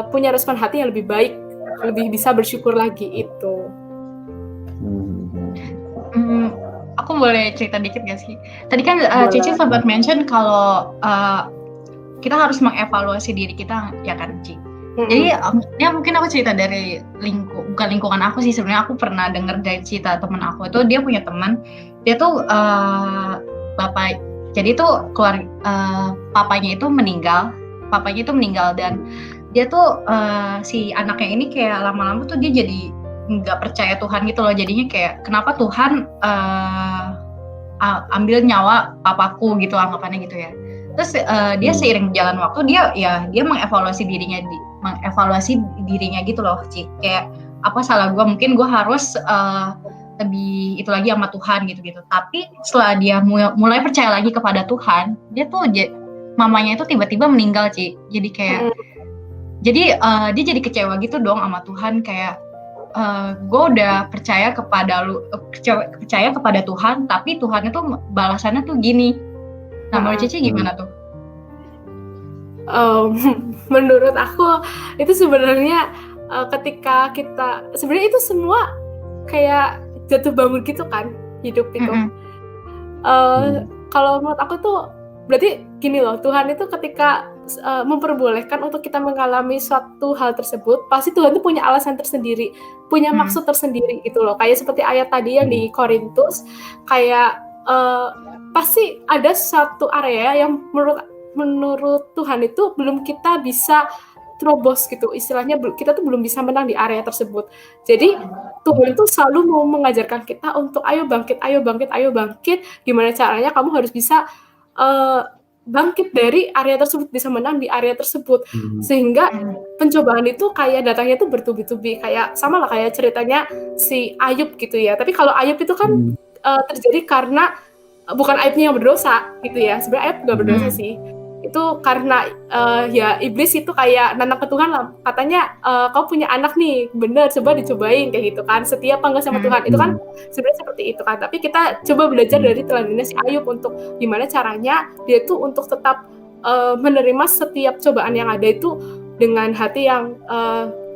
punya respon hati yang lebih baik, lebih bisa bersyukur lagi itu. Aku boleh cerita dikit gak sih? Tadi kan Cici sempat mention kalau kita harus mengevaluasi diri kita, ya kan, Ci? Jadi ya mungkin aku cerita dari bukan lingkungan aku sih, sebenarnya aku pernah dengar dari cerita teman aku itu, dia punya teman, dia tuh bapak, jadi tuh papanya itu meninggal dan dia tuh si anaknya ini kayak lama-lama tuh dia jadi nggak percaya Tuhan gitu loh, jadinya kayak kenapa Tuhan ambil nyawa papaku gitu, anggapannya gitu ya. Terus dia seiring jalan waktu dia mengevaluasi dirinya gitu loh, Ci. Kayak apa salah gue, mungkin gue harus lebih itu lagi sama Tuhan gitu. Tapi setelah dia mulai percaya lagi kepada Tuhan, dia tuh mamanya itu tiba-tiba meninggal, Ci. Jadi kayak dia jadi kecewa gitu dong sama Tuhan, kayak gue udah percaya kepada Tuhan, tapi Tuhan itu balasannya tuh gini. Nah, menurut Cici gimana tuh? Menurut aku itu sebenarnya ketika kita, sebenarnya itu semua kayak jatuh bangun gitu kan, hidup itu. Kalau menurut aku tuh berarti gini loh, Tuhan itu ketika memperbolehkan untuk kita mengalami suatu hal tersebut, pasti Tuhan itu punya alasan tersendiri, punya maksud tersendiri gitu loh. Kayak seperti ayat tadi yang di Korintus, kayak pasti ada suatu area yang menurut Tuhan itu belum kita bisa terobos gitu, istilahnya kita tuh belum bisa menang di area tersebut. Jadi Tuhan itu selalu mau mengajarkan kita untuk ayo bangkit. Gimana caranya kamu harus bisa bangkit dari area tersebut, bisa menang di area tersebut. Sehingga pencobaan itu kayak datangnya tuh bertubi-tubi, kayak sama lah kayak ceritanya si Ayub gitu ya. Tapi kalau Ayub itu kan terjadi karena bukan aibnya yang berdosa gitu ya. Sebenarnya aib nggak berdosa sih. Itu karena ya iblis itu kayak nantang ke Tuhan lah. Katanya kau punya anak nih, bener, coba dicobain kayak gitu kan. Setia apa enggak sama Tuhan. Itu kan sebenarnya seperti itu kan. Tapi kita coba belajar dari teladannya si Ayub untuk gimana caranya dia tuh untuk tetap menerima setiap cobaan yang ada itu dengan hati yang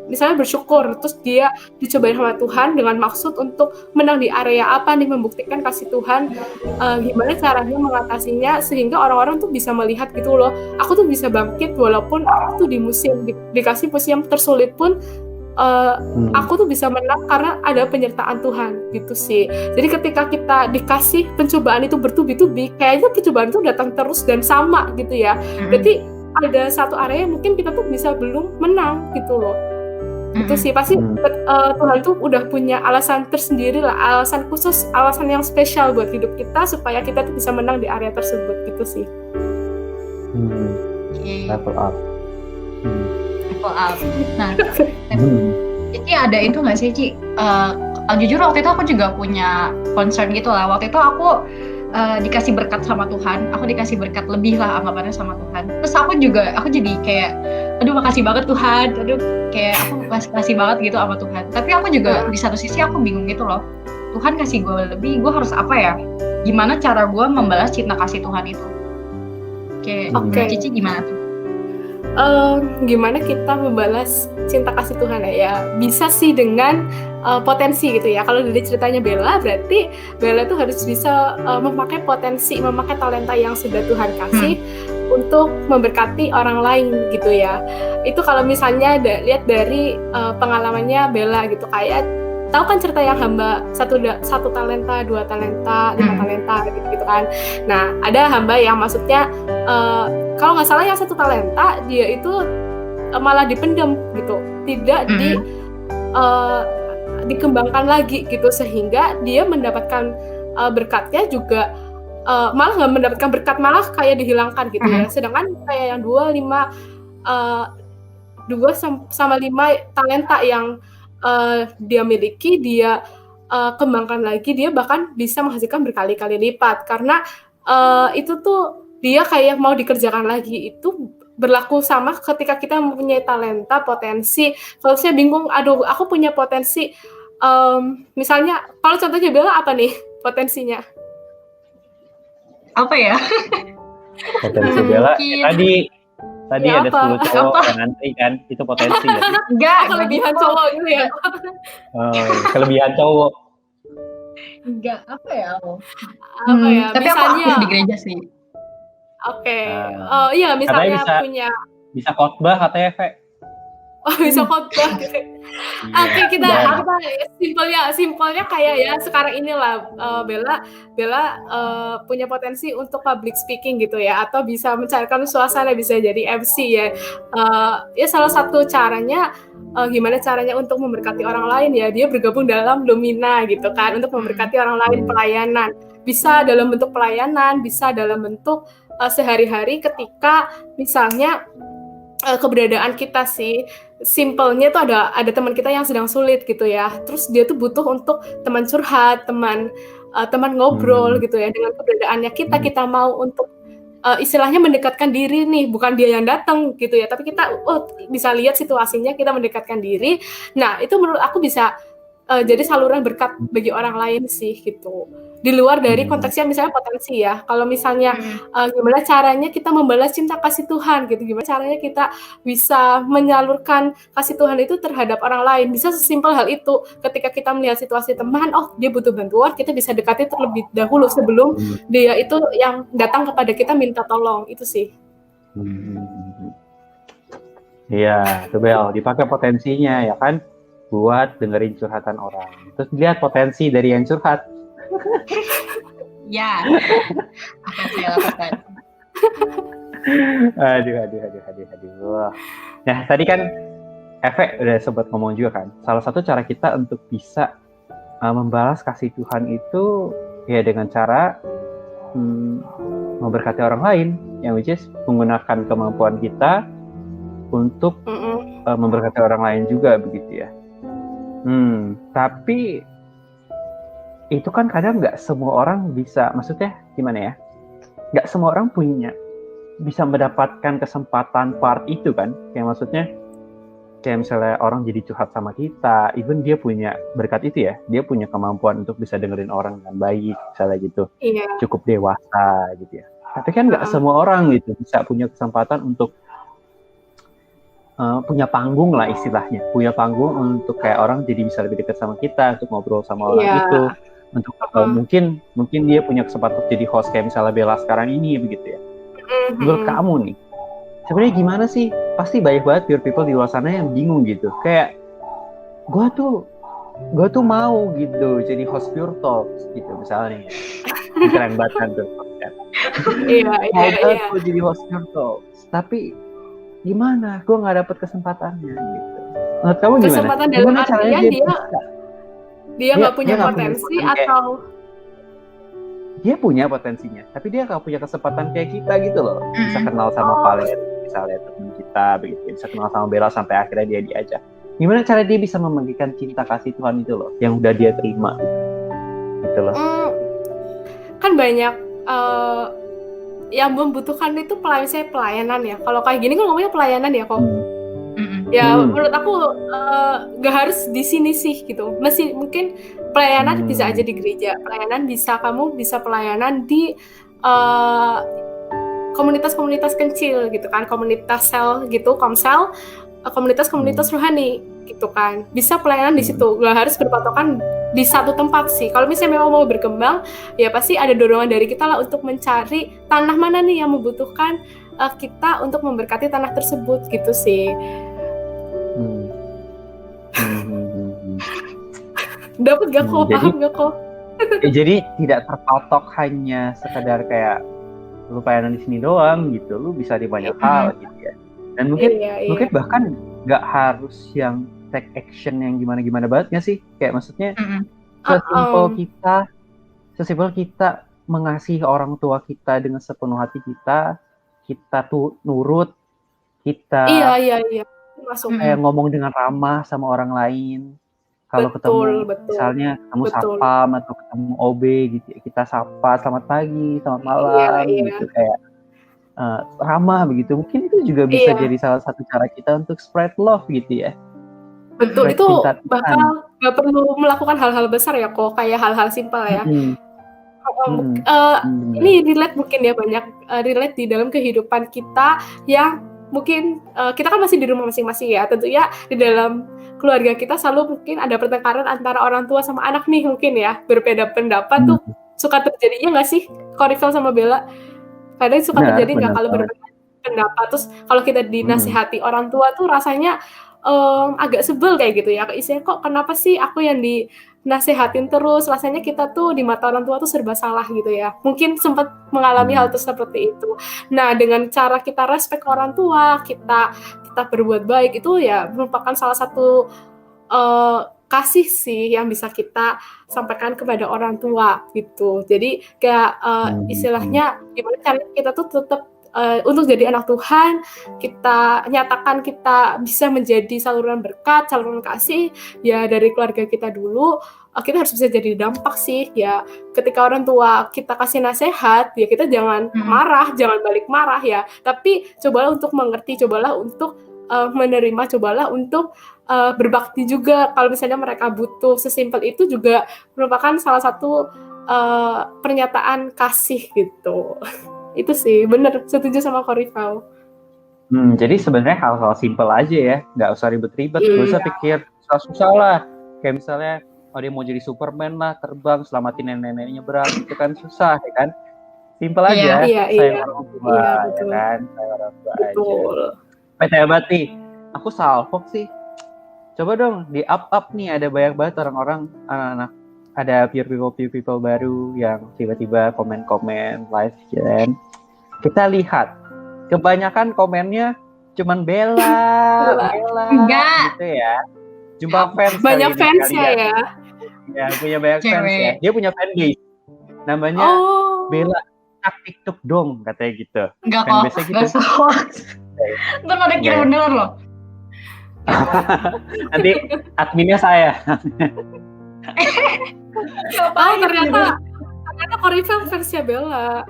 misalnya bersyukur, terus dia dicobain sama Tuhan dengan maksud untuk menang di area apa nih, membuktikan kasih Tuhan, gimana caranya mengatasinya sehingga orang-orang tuh bisa melihat gitu loh, aku tuh bisa bangkit walaupun aku tuh dikasih musim tersulit pun aku tuh bisa menang karena ada penyertaan Tuhan gitu sih. Jadi ketika kita dikasih pencobaan itu bertubi-tubi, kayaknya pencobaan itu datang terus dan sama gitu ya. Berarti ada satu area yang mungkin kita tuh bisa belum menang gitu loh. Itu sih pasti Tuhan tuh udah punya alasan tersendiri lah, alasan khusus, alasan yang spesial buat hidup kita supaya kita tuh bisa menang di area tersebut gitu sih. Level up. Level up. Nah, jadi ada itu nggak sih, Ci? Jujur waktu itu aku juga punya concern gitu lah. Waktu itu aku dikasih berkat sama Tuhan, aku dikasih berkat lebih lah anggapannya sama Tuhan. Terus aku jadi kayak, aduh makasih banget Tuhan, aduh kayak aku kasih banget gitu sama Tuhan. Tapi aku juga di satu sisi aku bingung gitu loh, Tuhan kasih gue lebih, gue harus apa ya? Gimana cara gue membalas cinta kasih Tuhan itu? Kayak Cici gimana tuh? Gimana kita membalas cinta kasih Tuhan ya? Bisa sih dengan potensi gitu ya. Kalau dari ceritanya Bella, berarti Bella tuh harus bisa memakai potensi, memakai talenta yang sudah Tuhan kasih untuk memberkati orang lain gitu ya. Itu kalau misalnya lihat dari pengalamannya Bella gitu, kayak tahu kan cerita yang hamba satu talenta, 2 talenta, 5 talenta gitu kan. Nah, ada hamba yang maksudnya kalau nggak salah yang 1 talenta dia itu malah dipendam gitu, tidak dikembangkan lagi gitu, sehingga dia mendapatkan berkatnya juga malah nggak mendapatkan berkat, malah kayak dihilangkan gitu ya. Sedangkan kayak yang 2 sama 5 talenta yang dia miliki, dia kembangkan lagi, dia bahkan bisa menghasilkan berkali-kali lipat karena itu tuh dia kayak mau dikerjakan lagi. Itu berlaku sama ketika kita mempunyai talenta, potensi. Kalau saya bingung, aduh aku punya potensi, misalnya kalau contohnya Bella apa nih potensinya? Apa ya? Potensi Bella tadi ya, ada 10 cowok yang antri kan, itu potensi ya? Enggak, kelebihan cowok gitu ya? Kelebihan cowok. Enggak, apa ya? Tapi misalnya, aku di gereja sih. Iya misalnya punya bisa khotbah katanya, Ve. Bisa khotbah gitu. Kita simpelnya kayak ya sekarang inilah Bella punya potensi untuk public speaking gitu ya, atau bisa mencairkan suasana, bisa jadi MC ya. Ya salah satu caranya gimana caranya untuk memberkati orang lain ya, dia bergabung dalam Lumina gitu kan, untuk memberkati orang lain, pelayanan. Bisa dalam bentuk pelayanan, bisa dalam bentuk sehari-hari ketika misalnya keberadaan kita sih, simpelnya tuh ada teman kita yang sedang sulit gitu ya, terus dia tuh butuh untuk teman curhat, teman ngobrol gitu ya. Dengan keberadaannya kita mau untuk istilahnya mendekatkan diri nih, bukan dia yang datang gitu ya, tapi kita bisa lihat situasinya, kita mendekatkan diri. Nah itu menurut aku bisa jadi saluran berkat bagi orang lain sih gitu. Di luar dari konteksnya misalnya potensi ya. Kalau misalnya gimana caranya kita membalas cinta kasih Tuhan gitu. Gimana caranya kita bisa menyalurkan kasih Tuhan itu terhadap orang lain. Bisa sesimpel hal itu. Ketika kita melihat situasi teman, dia butuh bantuan, kita bisa dekati terlebih dahulu sebelum dia itu yang datang kepada kita minta tolong. Itu sih. Iya, tuh Bel, dipakai potensinya ya kan, buat dengerin curhatan orang. Terus lihat potensi dari yang curhat. Ya, akan saya lakukan. Aduh. Nah, tadi kan Eve udah sempat ngomong juga kan, salah satu cara kita untuk bisa membalas kasih Tuhan itu ya dengan cara memberkati orang lain, yang which is menggunakan kemampuan kita untuk memberkati orang lain juga begitu ya. Tapi itu kan kadang nggak semua orang bisa, maksudnya gimana ya? Nggak semua orang bisa mendapatkan kesempatan part itu kan? Kayak maksudnya, kayak misalnya orang jadi curhat sama kita, even dia punya berkat itu ya, dia punya kemampuan untuk bisa dengerin orang dengan baik, misalnya gitu, Iya. cukup dewasa gitu ya. Tapi kan nggak semua orang gitu bisa punya kesempatan untuk punya panggung lah istilahnya, punya panggung untuk kayak orang jadi bisa lebih dekat sama kita, untuk ngobrol sama orang itu, untuk mungkin dia punya kesempatan untuk jadi host kayak misalnya Bella sekarang ini begitu ya. Menurut kamu nih, sebenarnya gimana sih? Pasti banyak banget pure people di luar sana yang bingung gitu, kayak gue tuh mau gitu jadi host Pure Talks gitu misalnya, keren banget kan tuh. Iya. Gue jadi host Pure Talks, tapi gimana? Gue nggak dapet kesempatannya gitu. Menurut kamu gimana? Kesempatan dalam artian dia nggak punya potensi atau dia punya potensinya, tapi dia nggak punya kesempatan kayak kita gitu loh. Bisa kenal sama Valen, misalnya teman kita begitu, bisa kenal sama Bella sampai akhirnya dia diajak. Gimana cara dia bisa membagikan cinta kasih Tuhan itu loh, yang udah dia terima gitu loh. Kan banyak yang membutuhkan itu pelayanan ya. Kalau kayak gini kan ngomongnya pelayanan ya kok. Ya menurut aku gak harus di sini sih gitu. Masih mungkin pelayanan bisa aja di gereja. Kamu bisa pelayanan di komunitas-komunitas kecil gitu kan, komunitas sel gitu, komsel, komunitas rohani gitu kan. Bisa pelayanan di situ. Gak harus berpatokan di satu tempat sih. Kalau misalnya memang mau berkembang, ya pasti ada dorongan dari kita lah untuk mencari tanah mana nih yang membutuhkan kita untuk memberkati tanah tersebut gitu sih. Dapat gak kok? Paham gak kok? Jadi tidak terpatok hanya sekadar kayak lu pelayanan di sini doang gitu, lu bisa di banyak hal gitu ya. Dan mungkin bahkan nggak harus yang take action yang gimana banget nggak sih? Kayak maksudnya sesimpel kita mengasihi orang tua kita dengan sepenuh hati kita tuh nurut, kita kayak ngomong dengan ramah sama orang lain. Kalau ketemu misalnya ketemu sapam atau ketemu OB gitu ya, kita sapa selamat pagi, selamat malam gitu, kayak ramah begitu. Mungkin itu juga bisa jadi salah satu cara kita untuk spread love gitu ya. Betul, itu bakal gak perlu melakukan hal-hal besar ya kok, kayak hal-hal simpel ya. Ini relate mungkin ya, banyak relate di dalam kehidupan kita yang mungkin kita kan masih di rumah masing-masing ya, tentunya di dalam keluarga kita selalu mungkin ada pertengkaran antara orang tua sama anak nih mungkin ya, berbeda pendapat tuh suka terjadi, ya nggak sih Korifel sama Bella? Kadang suka terjadi nggak kalau berbeda pendapat, terus kalau kita dinasihati orang tua tuh rasanya agak sebel kayak gitu ya, isinya kok kenapa sih aku yang dinasehatin terus, rasanya kita tuh di mata orang tua tuh serba salah gitu ya. Mungkin sempat mengalami hal seperti itu. Nah, dengan cara kita respect orang tua, kita berbuat baik, itu ya merupakan salah satu kasih sih yang bisa kita sampaikan kepada orang tua gitu. Jadi kayak istilahnya gimana cara kita tuh tetap untuk jadi anak Tuhan, kita nyatakan kita bisa menjadi saluran berkat, saluran kasih ya dari keluarga kita dulu. Kita harus bisa jadi dampak sih ya. Ketika orang tua kita kasih nasihat, ya kita jangan marah, jangan balik marah ya. Tapi cobalah untuk mengerti, cobalah untuk menerima, cobalah untuk berbakti juga. Kalau misalnya mereka butuh, sesimpel itu juga merupakan salah satu pernyataan kasih gitu. Itu sih, bener, setuju sama Korifel. Jadi sebenarnya hal-hal simpel aja ya, nggak usah ribet-ribet, nggak usah pikir susah-susah lah. Kayak misalnya, dia mau jadi Superman lah, terbang, selamatin nenek-neneknya nyebrang, itu kan susah ya kan? Simpel aja, sayang orang tua, ya kan? Sayang orang tua aja. Hebat nih, aku salfok sih. Coba dong, di up nih, ada banyak banget orang-orang, anak-anak, ada pure people baru yang tiba-tiba komen-komen live kan. Kita lihat, kebanyakan komennya cuman Bella gitu ya. Jumpa fans banyak fansnya ya. Ya, punya banyak fans ya. Dia punya fanbase. Namanya Bella TikTok dong katanya gitu. Enggak kok, enggak hoax. Ntar pada kira bener loh. Nanti adminnya saya. Ngapain ternyata gitu? Corifel versi Bella.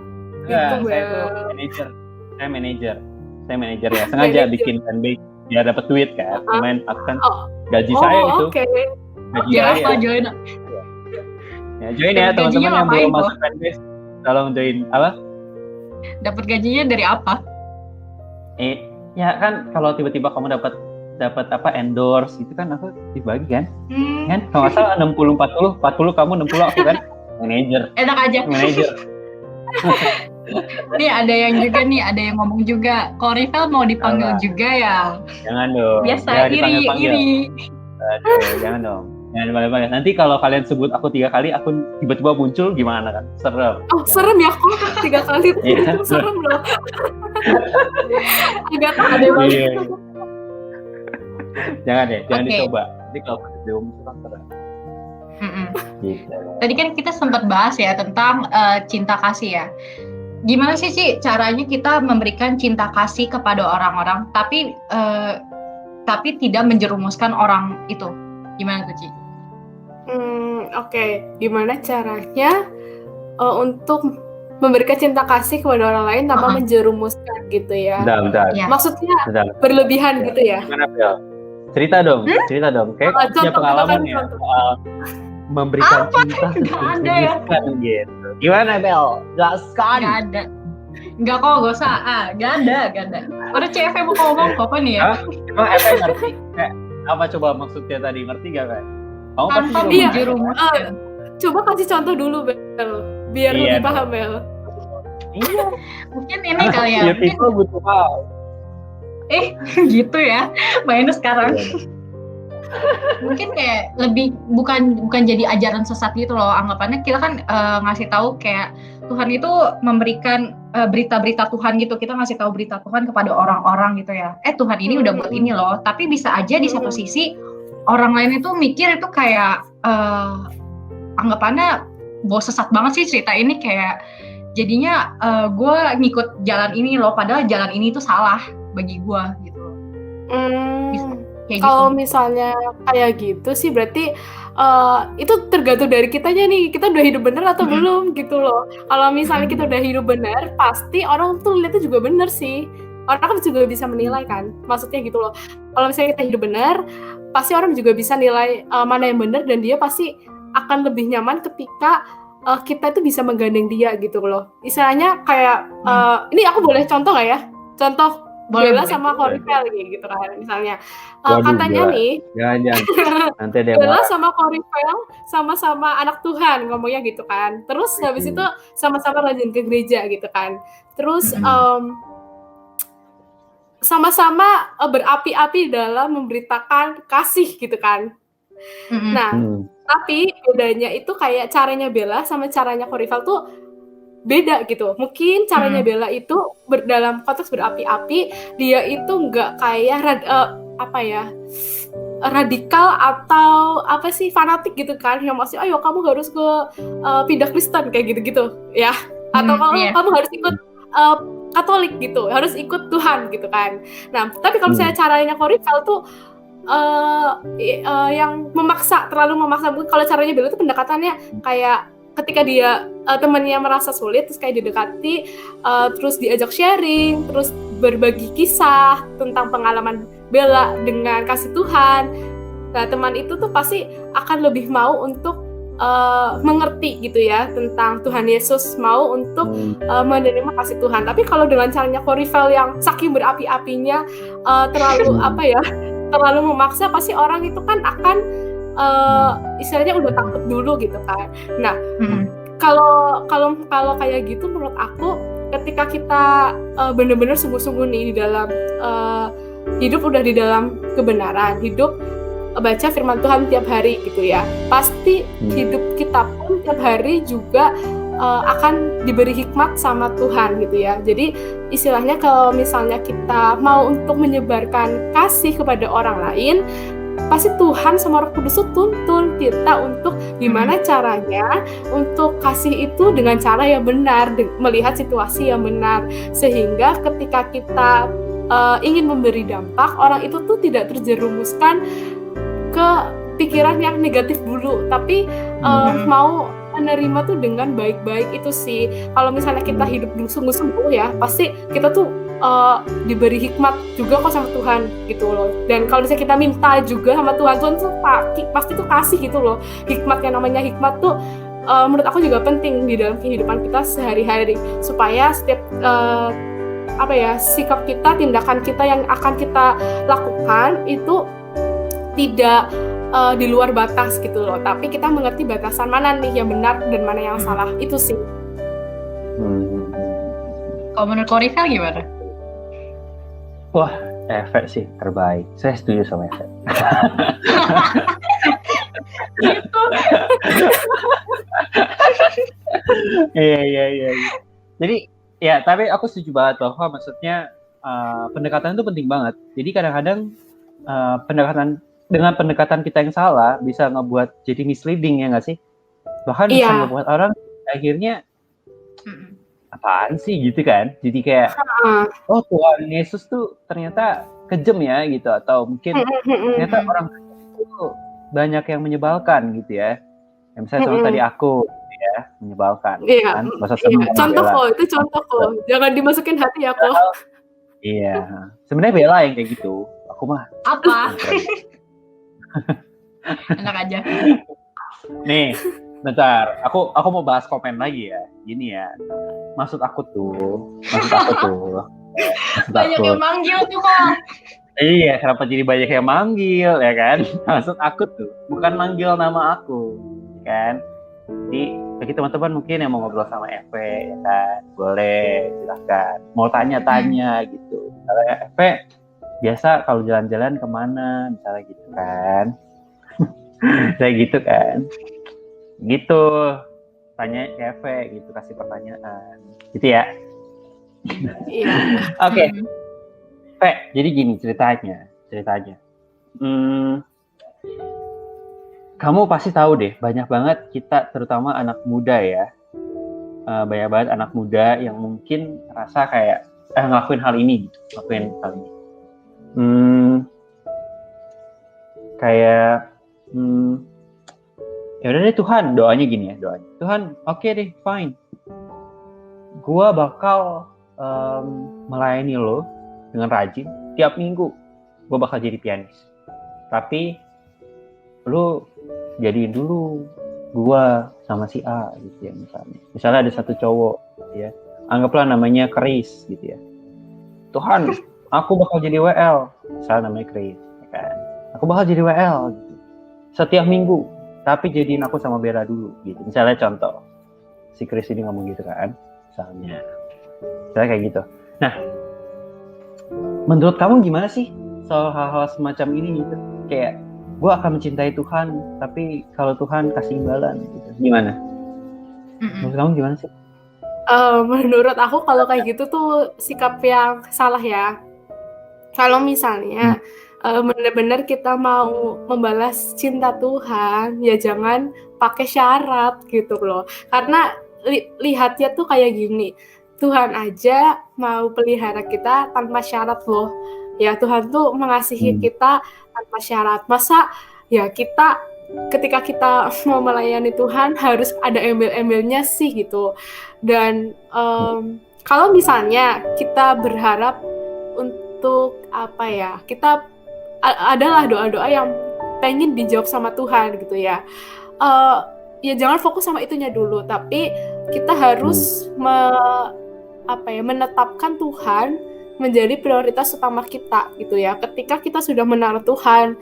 Enggak, Gitu, saya tuh Bel. Saya manajer ya, sengaja Manajer. bikin fanbase biar dapat duit kan. Lumayan kan gaji Oh, saya itu. oke. Gaji Kira saya. apa join? Ya, join ya Dapat teman-teman gajinya yang ngapain, belum Bro? masuk fanbase. Tolong join apa? Dapat gajinya dari apa? Ya kan kalau tiba-tiba kamu dapat apa endorse itu kan aku dibagi kan? Kan kalau nggak salah 60-40 kamu 60 aku kan manajer. Enak aja. Manajer. Nih ada yang ngomong juga, Corifel mau dipanggil Apa? juga ya. Jangan dong. Biasa Jangan dipanggil-panggil. iri. Aduh, jangan dong. Jangan dipanggil-panggil. Nanti kalau kalian sebut aku 3 kali, aku tiba-tiba muncul gimana kan? Serem. Oh, serem ya kok 3 kali Iya. serem loh. Agak Ada banget. Iya. Jangan Oke. dicoba. Nanti kalau belum muncul serem. Gitu. Tadi kan kita sempat bahas ya tentang cinta kasih ya. Gimana sih caranya kita memberikan cinta kasih kepada orang-orang, tapi tidak menjerumuskan orang itu? Gimana tuh, Ci? Oke. Gimana caranya untuk memberikan cinta kasih kepada orang lain tanpa menjerumuskan gitu ya? Bentar. Ya. Maksudnya Bentar. berlebihan gitu ya? Gimana, Bel? Cerita dong. Kayak kamu punya pengalaman ya soal memberikan cinta Nggak ada ya. gitu. Gimana, Bel? Jelaskan. Nggak ada. Nggak kok, gak usah. Nggak ada. Ada CV mau ngomong kok nih ya. Emang apa yang ngerti? Apa coba maksudnya tadi? Ngerti gak, Bel? Kamu pasti Tanpa juga menjerumuskan. Coba kasih contoh dulu, Bel. Biar Iya, lebih paham, Bel. Iya. Mungkin ini kali ya. Ya, people butuh tahu. Gitu ya. Mainnya sekarang. Mungkin kayak lebih bukan jadi ajaran sesat gitu loh, anggapannya kita kan ngasih tahu kayak Tuhan itu memberikan berita-berita Tuhan gitu, kita ngasih tahu berita Tuhan kepada orang-orang gitu ya, Tuhan ini udah buat ini loh, tapi bisa aja di satu sisi orang lain itu mikir itu kayak anggapannya sesat banget sih cerita ini, kayak jadinya gue ngikut jalan ini loh, padahal jalan ini tuh salah bagi gue gitu. Kalau misalnya kayak gitu sih berarti itu tergantung dari kitanya nih, kita udah hidup bener atau belum gitu loh. Kalau misalnya kita udah hidup bener, pasti orang tuh lihatnya juga bener sih. Orang kan juga bisa menilai kan, maksudnya gitu loh. Kalau misalnya kita hidup bener, pasti orang juga bisa nilai mana yang bener, dan dia pasti akan lebih nyaman ketika kita itu bisa menggandeng dia gitu loh. Istilahnya kayak ini aku boleh contoh nggak ya? Contoh Bella sama Corifel gitu kan misalnya. Katanya Bella. nih Jangan. Nanti dia Bella sama Corifel sama-sama anak Tuhan ngomongnya gitu kan. Terus habis itu sama-sama rajin ke gereja gitu kan. Terus sama-sama berapi-api dalam memberitakan kasih gitu kan. Nah, tapi bedanya itu kayak caranya Bella sama caranya Corifel tuh beda gitu. Mungkin caranya Bella itu dalam konteks berapi-api, dia itu nggak kayak radikal atau apa sih fanatik gitu kan, yang masih ayo kamu harus ke pindah Kristen kayak gitu-gitu ya, atau kamu harus ikut Katolik gitu, harus ikut Tuhan gitu kan. Nah, tapi kalau misalnya caranya Corifel tuh yang terlalu memaksa. Kalau caranya Bella tuh pendekatannya kayak ketika dia temannya merasa sulit, terus kayak didekati, terus diajak sharing, terus berbagi kisah tentang pengalaman Bella dengan kasih Tuhan. Nah, teman itu tuh pasti akan lebih mau untuk mengerti gitu ya tentang Tuhan Yesus, mau untuk menerima kasih Tuhan. Tapi kalau dengan caranya Corifel yang saking berapi-apinya terlalu terlalu memaksa, pasti orang itu kan akan istilahnya udah takut dulu gitu kan. Nah, kalau kayak gitu menurut aku, ketika kita benar-benar sungguh-sungguh nih di dalam hidup udah di dalam kebenaran, hidup baca firman Tuhan tiap hari gitu ya, pasti hidup kita pun tiap hari juga akan diberi hikmat sama Tuhan gitu ya. Jadi istilahnya kalau misalnya kita mau untuk menyebarkan kasih kepada orang lain, pasti Tuhan sama Roh Kudus tuntun kita untuk gimana caranya untuk kasih itu dengan cara yang benar, melihat situasi yang benar, sehingga ketika kita ingin memberi dampak, orang itu tuh tidak terjerumuskan ke pikiran yang negatif dulu, tapi mau menerima tuh dengan baik-baik. Itu sih, kalau misalnya kita hidup sungguh-sungguh ya, pasti kita tuh diberi hikmat juga kok sama Tuhan gitu loh. Dan kalau misalnya kita minta juga sama Tuhan tuh pasti tuh kasih gitu loh. Hikmat, yang namanya hikmat tuh menurut aku juga penting di dalam kehidupan kita sehari-hari, supaya setiap sikap kita, tindakan kita yang akan kita lakukan itu tidak di luar batas gitu loh, tapi kita mengerti batasan mana nih yang benar dan mana yang salah. Itu sih. Kalau menurut Korifel gimana? Wah, Efek sih terbaik. Saya setuju sama Efek. Gitu. Iya. Jadi ya, tapi aku setuju banget bahwa maksudnya pendekatan itu penting banget. Jadi kadang-kadang pendekatan kita yang salah bisa ngebuat jadi misleading, ya nggak sih? Bahkan bisa ngebuat orang akhirnya apaan sih gitu kan? Jadi kayak oh, Tuhan Yesus tuh ternyata kejam ya gitu, atau mungkin ternyata orang itu banyak yang menyebalkan gitu ya. Yang misalnya contoh tadi aku gitu ya, menyebalkan kan. Itu contoh kok. Jangan dimasukin hati ya kok. Iya. Sebenarnya Bella yang kayak gitu. Aku mah apa? Enak aja. Nih, bentar. Aku mau bahas komen lagi ya. Gini ya. Maksud aku tuh. Banyak yang manggil tuh kok. Iya, kenapa jadi banyak yang manggil ya kan? Maksud aku tuh bukan manggil nama aku, kan? Jadi bagi teman-teman mungkin yang mau ngobrol sama Efe, ya kan? Boleh, silahkan. Mau tanya-tanya gitu. Kalau Efe biasa kalau jalan-jalan kemana, misalnya gitu kan? Kayak gitu kan? Gitu. Tanya ke Efe gitu, kasih pertanyaan. Gitu ya? Iya. Oke. Jadi gini ceritanya. Kamu pasti tahu deh, banyak banget kita, terutama anak muda ya, banyak banget anak muda yang mungkin rasa kayak ngelakuin hal ini. Ya udah deh Tuhan, doanya gini ya, Tuhan, oke deh, fine. Gua bakal melayani lo dengan rajin, tiap minggu gue bakal jadi pianis. Tapi lu jadiin dulu gue sama si A gitu ya, misalnya ada satu cowok gitu ya, anggaplah namanya Chris gitu ya. Tuhan, aku bakal jadi WL, misalnya namanya Chris ya kan? Aku bakal jadi WL gitu, setiap minggu, tapi jadiin aku sama Bella dulu gitu. Misalnya contoh si Chris ini ngomong gitu kan, misalnya kayak gitu. Nah, menurut kamu gimana sih soal hal-hal semacam ini gitu? Kayak gue akan mencintai Tuhan, tapi kalau Tuhan kasih imbalan gitu, gimana? Menurut kamu gimana sih? Menurut aku kalau kayak gitu tuh sikap yang salah ya. Kalau misalnya benar-benar kita mau membalas cinta Tuhan, ya jangan pakai syarat gitu loh. Karena lihatnya tuh kayak gini, Tuhan aja mau pelihara kita tanpa syarat loh. Ya Tuhan tuh mengasihi kita tanpa syarat. Masa ya kita ketika kita mau melayani Tuhan harus ada embel-embelnya sih gitu. Dan kalau misalnya kita berharap untuk kita adalah doa-doa yang pengen dijawab sama Tuhan gitu ya. Ya jangan fokus sama itunya dulu, tapi kita harus menetapkan Tuhan menjadi prioritas utama kita gitu ya. Ketika kita sudah menaruh Tuhan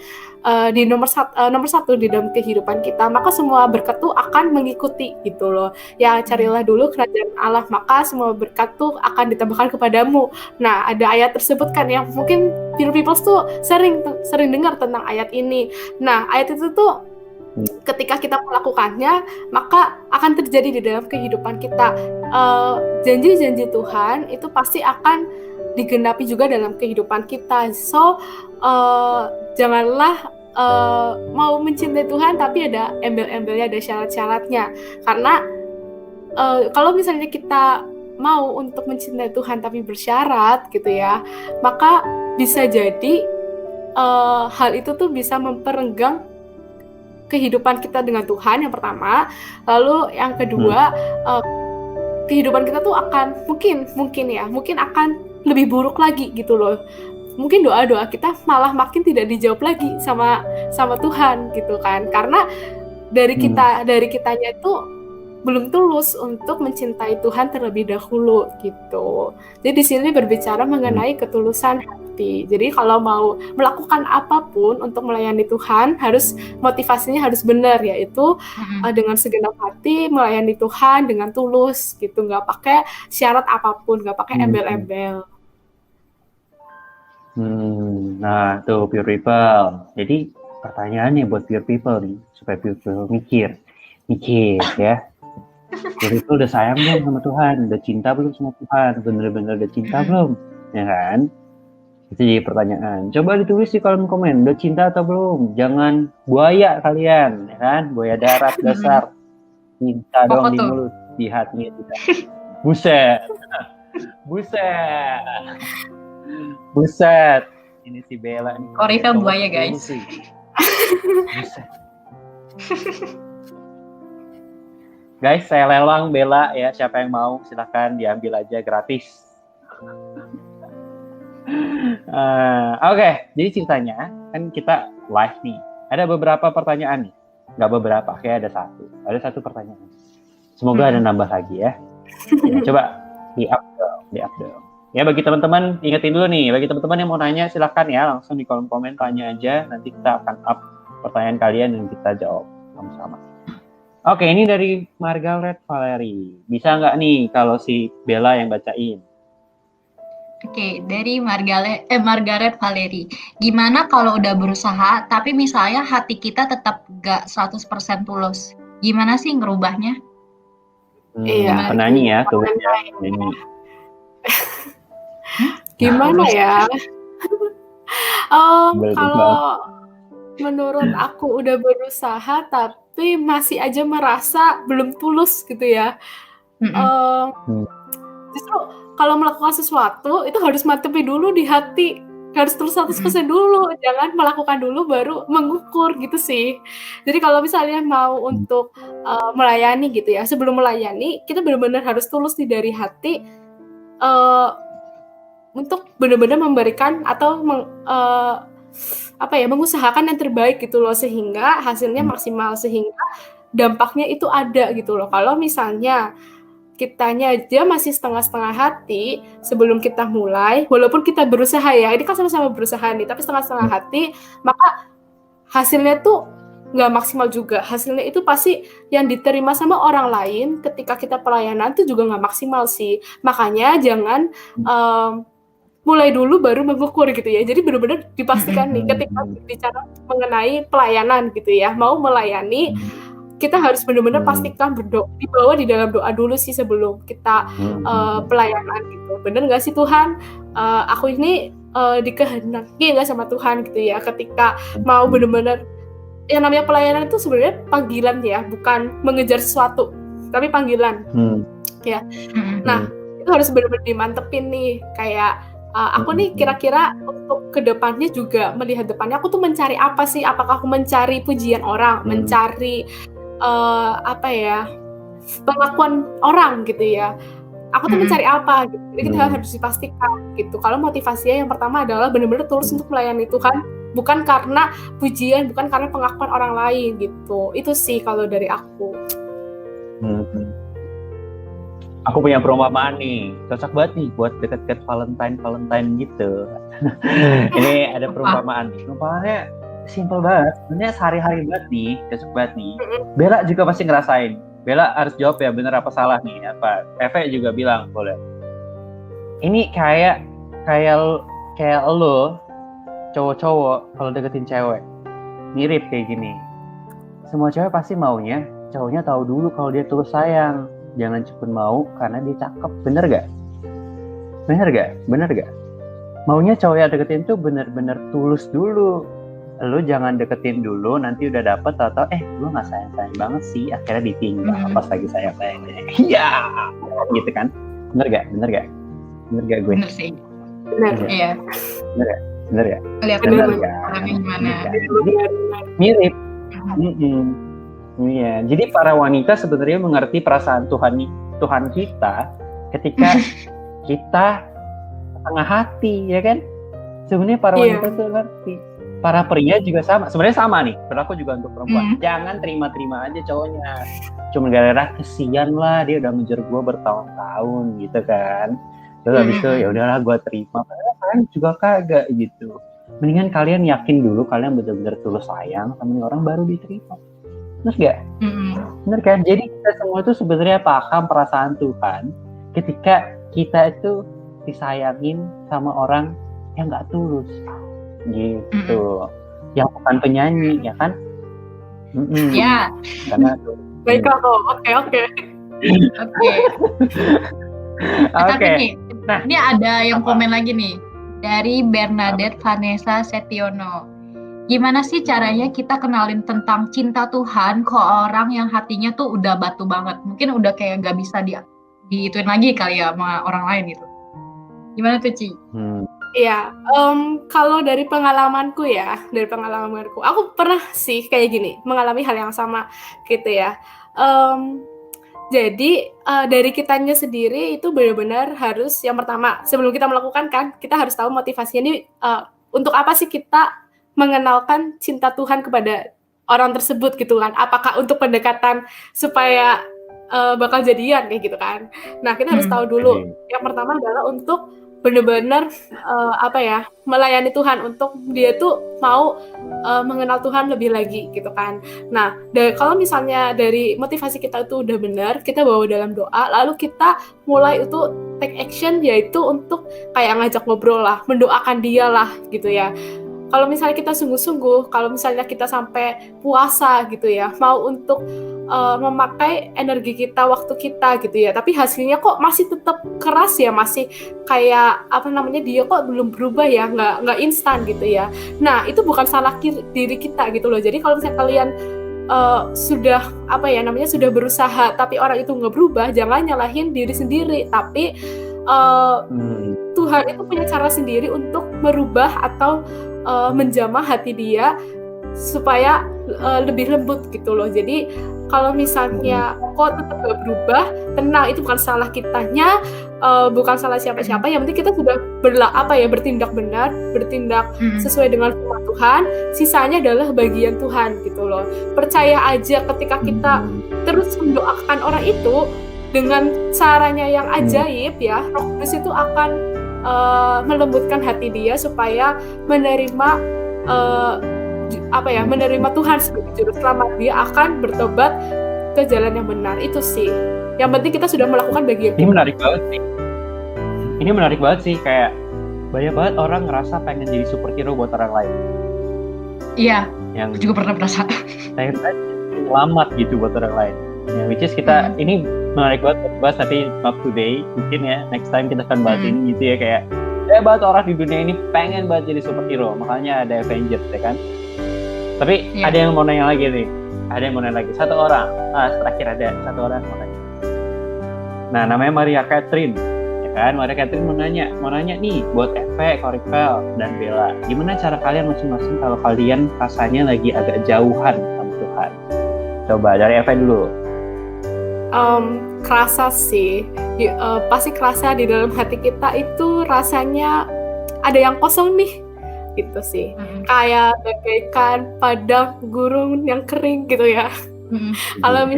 di nomor satu di dalam kehidupan kita, maka semua berkat tuh akan mengikuti gitu loh. Ya carilah dulu kerajaan Allah, maka semua berkat tuh akan ditambahkan kepadamu. Nah, ada ayat tersebut kan yang mungkin people tuh sering dengar tentang ayat ini. Nah, ayat itu tuh ketika kita melakukannya, maka akan terjadi di dalam kehidupan kita. Janji-janji Tuhan itu pasti akan digenapi juga dalam kehidupan kita. So, janganlah mau mencintai Tuhan tapi ada embel-embelnya, ada syarat-syaratnya. Karena kalau misalnya kita mau untuk mencintai Tuhan tapi bersyarat gitu ya, maka bisa jadi hal itu tuh bisa memperenggang kehidupan kita dengan Tuhan yang pertama, lalu yang kedua kehidupan kita tuh akan mungkin akan lebih buruk lagi gitu loh. Mungkin doa-doa kita malah makin tidak dijawab lagi sama Tuhan gitu kan, karena dari kitanya itu belum tulus untuk mencintai Tuhan terlebih dahulu gitu. Jadi di sini berbicara mengenai ketulusan hati. Jadi kalau mau melakukan apapun untuk melayani Tuhan, motivasinya harus benar, yaitu dengan segenap hati melayani Tuhan dengan tulus gitu, nggak pakai syarat apapun, nggak pakai embel-embel. Nah tuh pure people. Jadi pertanyaannya buat pure people nih, supaya pure people mikir ya. Pure people udah sayang belum sama Tuhan, udah cinta belum sama Tuhan, bener-bener udah cinta belum, ya kan? Itu jadi pertanyaan. Coba ditulis di kolom komen, udah cinta atau belum? Jangan buaya kalian, ya kan? Buaya darat dasar, cinta doang di mulut, di hatinya tidak. Buset. Ini si Bella nih. Korifel buaya guys. Buset. Guys, saya lelang Bella ya. Siapa yang mau silakan diambil aja gratis. Oke, jadi ceritanya kan kita live nih. Ada beberapa pertanyaan nih. Nggak beberapa, kayak ada satu pertanyaan. Semoga ada nambah lagi ya. Coba di up dong. Ya bagi teman-teman ingetin dulu nih, bagi teman-teman yang mau nanya silakan ya langsung di kolom komen tanya aja. Nanti kita akan up pertanyaan kalian dan kita jawab sama-sama. Oke, ini dari Margaret Valerie. Bisa nggak nih kalau si Bella yang bacain? Oke, dari Margaret Valerie. Gimana kalau udah berusaha, tapi misalnya hati kita tetap nggak 100% tulus? Gimana sih ngerubahnya? Iya. Penyanyi ya, tuh nyanyi. Gimana ya? Kalau menurut aku udah berusaha tapi masih aja merasa belum tulus gitu ya. Justru kalau melakukan sesuatu itu harus mantepin dulu di hati, harus tulus 100% dulu, jangan melakukan dulu baru mengukur gitu sih. Jadi kalau misalnya mau untuk melayani gitu ya, sebelum melayani kita benar-benar harus tulus dari hati untuk benar-benar memberikan atau mengusahakan yang terbaik gitu loh, sehingga hasilnya maksimal, sehingga dampaknya itu ada gitu loh. Kalau misalnya kitanya aja masih setengah-setengah hati sebelum kita mulai, walaupun kita berusaha ya, ini kan sama-sama berusaha nih, tapi setengah-setengah hati, maka hasilnya tuh nggak maksimal juga. Hasilnya itu pasti yang diterima sama orang lain ketika kita pelayanan tuh juga nggak maksimal sih. Makanya jangan mulai dulu baru mengukur gitu ya. Jadi benar-benar dipastikan nih ketika bicara mengenai pelayanan gitu ya, mau melayani, kita harus benar-benar pastikan dibawa di dalam doa dulu sih sebelum kita pelayanan gitu. Bener nggak sih Tuhan? Aku ini dikehendaki nggak sama Tuhan gitu ya. Ketika mau benar-benar, yang namanya pelayanan itu sebenarnya panggilan ya, bukan mengejar sesuatu, tapi panggilan. Ya. Nah, itu harus benar-benar dimantepin nih, kayak aku nih kira-kira untuk kedepannya juga melihat depannya aku tuh mencari apa sih? Apakah aku mencari pujian orang, mencari pengakuan orang gitu ya? Aku tuh mencari apa gitu. Jadi kita harus dipastikan gitu. Kalau motivasinya yang pertama adalah benar-benar tulus untuk melayani Tuhan, bukan karena pujian, bukan karena pengakuan orang lain gitu. Itu sih kalau dari aku. Aku punya perumpamaan nih, cocok banget nih buat deket-deket Valentine gitu. Ini ada perumpamaan nih. Perumpamaannya simple banget, sebenarnya sehari-hari banget nih, cocok banget nih. Bella juga pasti ngerasain. Bella harus jawab ya, bener apa salah nih? Apa? Eve juga bilang boleh. Ini kayak lo cowok-cowok kalau deketin cewek, mirip kayak gini. Semua cewek pasti maunya cowoknya tahu dulu kalau dia tulus sayang. Jangan cepet mau karena dia cakep, bener gak? Maunya cowok yang deketin tuh bener-bener tulus dulu. Lu jangan deketin dulu, nanti udah dapet atau gue gak sayang-sayang banget sih, akhirnya ditinggal pas lagi sayang-sayangnya. Iya, gitu kan? Bener gak gue? Bener sih. Bener, iya. Bener ya? Lihat Bener orangnya gimana. Mirip. Iya, jadi para wanita sebenarnya mengerti perasaan Tuhan kita ketika kita setengah hati, ya kan? Sebenarnya para wanita tuh ngerti. Para pria juga sama. Sebenarnya sama nih, berlaku juga untuk perempuan. Jangan terima-terima aja cowoknya. Cuma gara-gara kesian lah, dia udah ngejar gue bertahun-tahun gitu kan. Terus habis itu ya udahlah gue terima. Padahal kalian juga kagak gitu. Mendingan kalian yakin dulu kalian benar-benar tulus sayang sama orang baru diterima. Bener gak? Bener kan? Jadi kita semua itu sebenarnya paham perasaan Tuhan ketika kita itu disayangin sama orang yang gak tulus gitu. Yang bukan penyanyi, ya kan? Ya. Karena baiklah kok. Oke. Tapi nih, ini ada yang komen lagi nih dari Bernadette Vanessa Setiono. Gimana sih caranya kita kenalin tentang cinta Tuhan ke orang yang hatinya tuh udah batu banget? Mungkin udah kayak gak bisa diituin lagi kali ya sama orang lain gitu. Gimana tuh, Ci? Iya, kalau dari pengalamanku, aku pernah sih kayak gini, mengalami hal yang sama gitu ya. Jadi dari kitanya sendiri itu benar-benar harus, yang pertama sebelum kita melakukan kan, kita harus tahu motivasinya ini untuk apa sih kita mengenalkan cinta Tuhan kepada orang tersebut gitu kan. Apakah untuk pendekatan supaya bakal jadian kayak gitu kan. Nah, kita harus tahu dulu. Yang pertama adalah untuk benar-benar melayani Tuhan, untuk dia tuh mau mengenal Tuhan lebih lagi gitu kan. Nah, kalau misalnya dari motivasi kita itu udah benar, kita bawa dalam doa, lalu kita mulai itu take action, yaitu untuk kayak ngajak ngobrol lah, mendoakan dia lah gitu ya. Kalau misalnya kita sungguh-sungguh, kalau misalnya kita sampai puasa gitu ya, mau untuk memakai energi kita, waktu kita gitu ya, tapi hasilnya kok masih tetap keras ya, masih kayak dia kok belum berubah ya, nggak instan gitu ya. Nah, itu bukan salah diri kita gitu loh. Jadi kalau misalnya kalian sudah sudah berusaha tapi orang itu nggak berubah, jangan nyalahin diri sendiri, tapi Tuhan itu punya cara sendiri untuk merubah atau menjamah hati dia supaya lebih lembut gitu loh. Jadi kalau misalnya kok tetap gak berubah, tenang, itu bukan salah kitanya, bukan salah siapa-siapa. Yang penting kita sudah bertindak benar, bertindak sesuai dengan firman Tuhan. Sisanya adalah bagian Tuhan gitu loh. Percaya aja ketika kita terus mendoakan orang itu dengan caranya yang ajaib ya, Roh Kudus itu akan melembutkan hati dia supaya menerima menerima Tuhan sebagai juru selamat. Dia akan bertobat ke jalan yang benar. Itu sih. Yang penting kita sudah melakukan bagian. Ini menarik banget sih. Kayak banyak banget orang ngerasa pengen jadi superhero buat orang lain. Iya. Yang juga pernah merasa pengen selamat gitu buat orang lain. Yang which is kita ini menarik banget bahas, tapi not today. Mungkin ya next time kita akan bahas ini gitu ya, kayak banget orang di dunia ini pengen banget jadi superhero, makanya ada Avengers ya kan. Tapi ada yang mau nanya lagi nih. Satu orang. Terakhir ada satu orang mau nanya. Nah, namanya Maria Catherine. Ya kan? Maria Catherine mau nanya nih buat Eve, Koripel, dan Bella. Gimana cara kalian masing-masing kalau kalian rasanya lagi agak jauhan sama Tuhan? Coba dari Eve dulu. Kerasa sih. Pasti kerasa di dalam hati kita itu rasanya ada yang kosong nih. Gitu sih, kayak bagaikan padang gurun yang kering gitu ya. Kalau